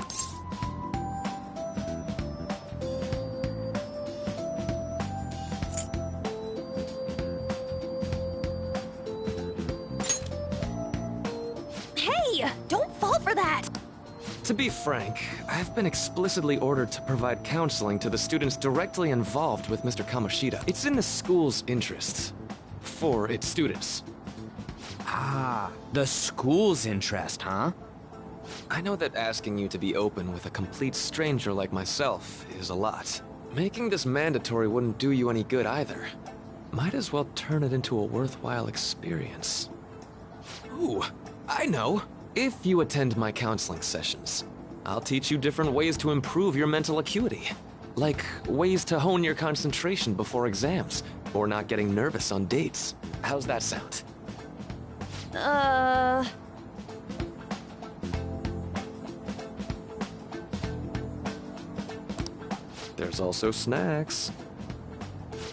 Hey, don't fall for that. To be frank, I've been explicitly ordered to provide counseling to the students directly involved with Mr. Kamoshida. It's in the school's interests. For its students. Ah, the school's interest, huh? I know that asking you to be open with a complete stranger like myself is a lot. Making this mandatory wouldn't do you any good either. Might as well turn it into a worthwhile experience. Ooh, I know. If you attend my counseling sessions, I'll teach you different ways to improve your mental acuity. Like ways to hone your concentration before exams, or not getting nervous on dates. How's that sound? There's also snacks.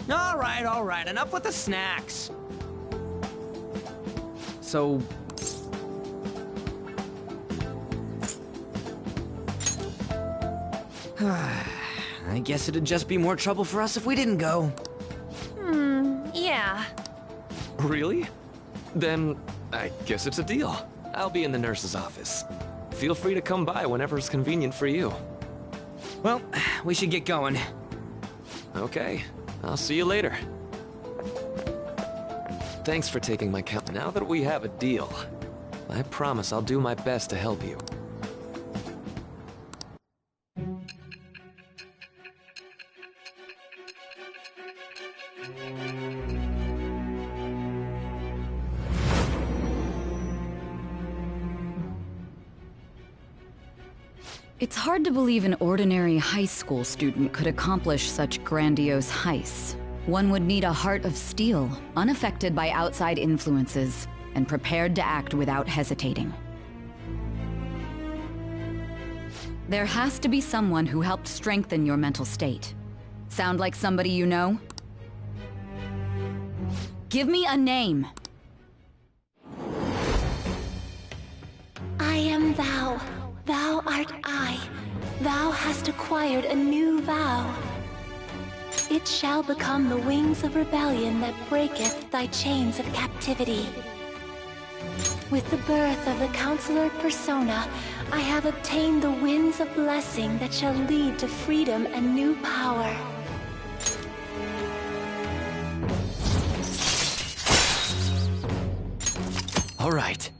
All right, enough with the snacks. So... I guess it'd just be more trouble for us if we didn't go. Yeah. Really? Then, I guess it's a deal. I'll be in the nurse's office. Feel free to come by whenever it's convenient for you. Well, we should get going. Okay, I'll see you later. Thanks for taking my count. Now that we have a deal, I promise I'll do my best to help you. It's hard to believe an ordinary high school student could accomplish such grandiose heists. One would need a heart of steel, unaffected by outside influences, and prepared to act without hesitating. There has to be someone who helped strengthen your mental state. Sound like somebody you know? Give me a name. I am thou. Thou art I. Thou hast acquired a new vow. It shall become the wings of rebellion that breaketh thy chains of captivity. With the birth of the Counselor Persona, I have obtained the winds of blessing that shall lead to freedom and new power. All right.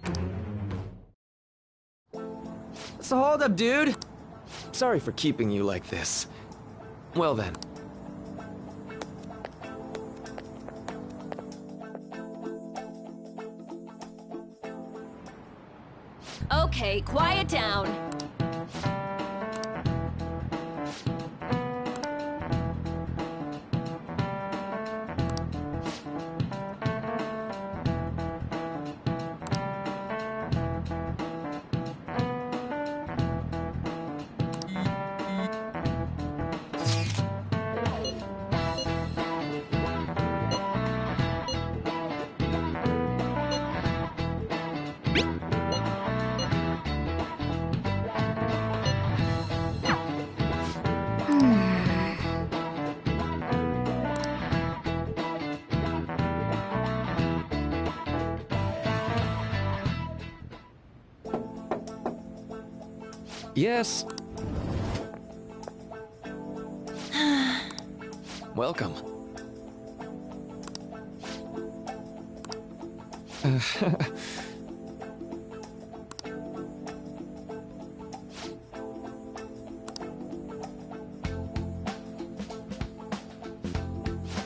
So hold up, dude. Sorry for keeping you like this. Well then. Okay, quiet down. Yes. Welcome.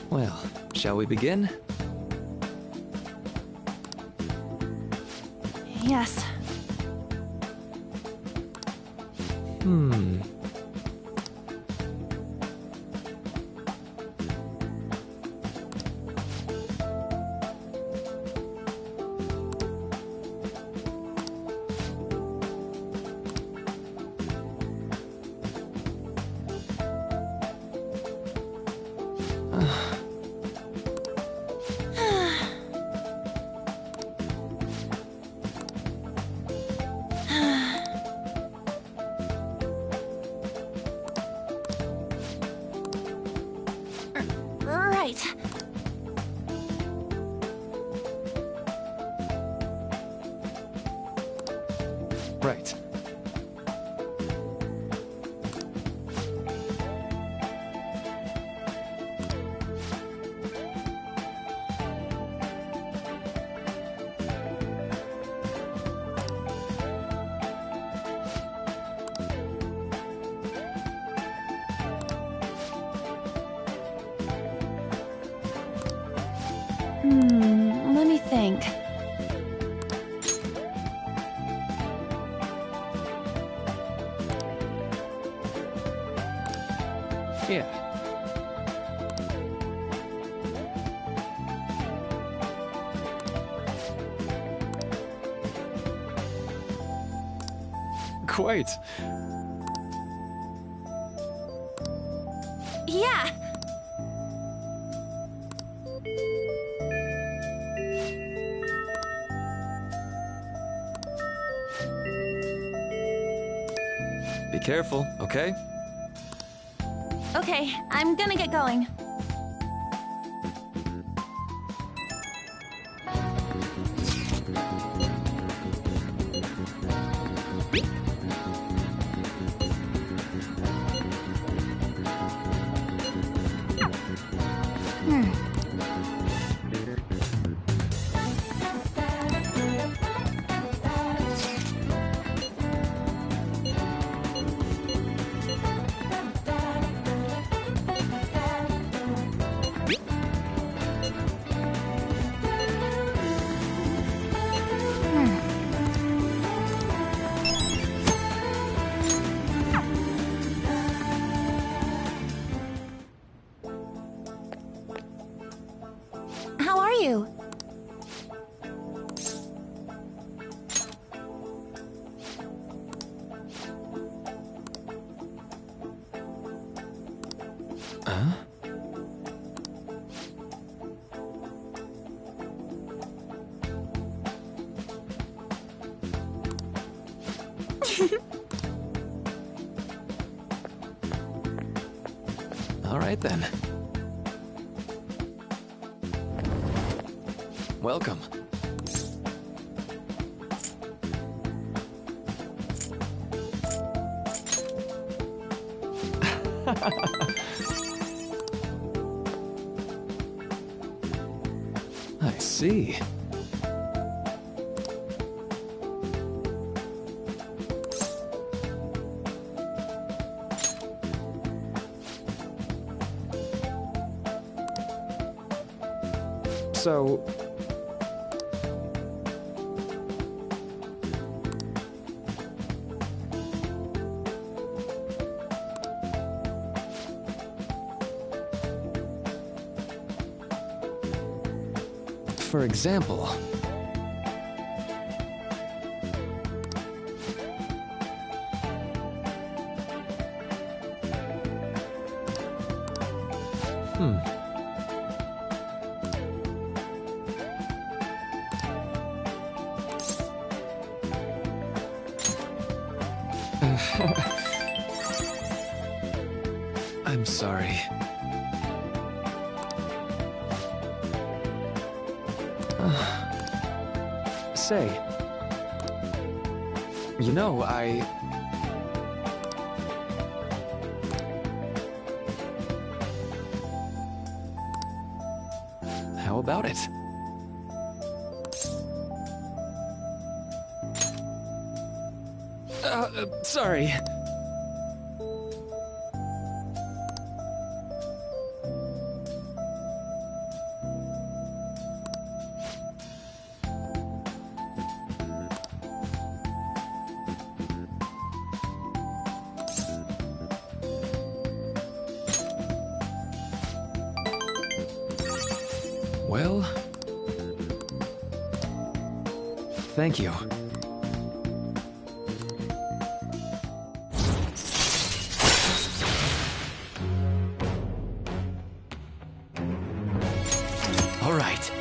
Well, shall we begin? Yes. Right. Right. Let me think. Yeah. Quite. Yeah. Be careful, okay? Okay, I'm gonna get going. How are you? Huh? All right then. Welcome. I see. So... For example... I'm sorry. Say, you know, How about it? Sorry. Well... Thank you. All right.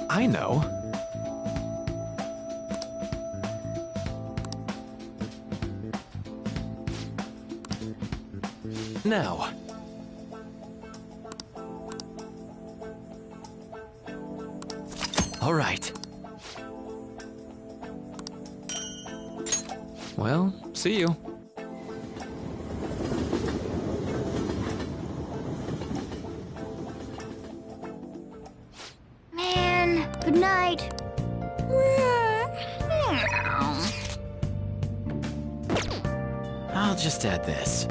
I know. Now. All right. Well, see you. Man, good night. I'll just add this.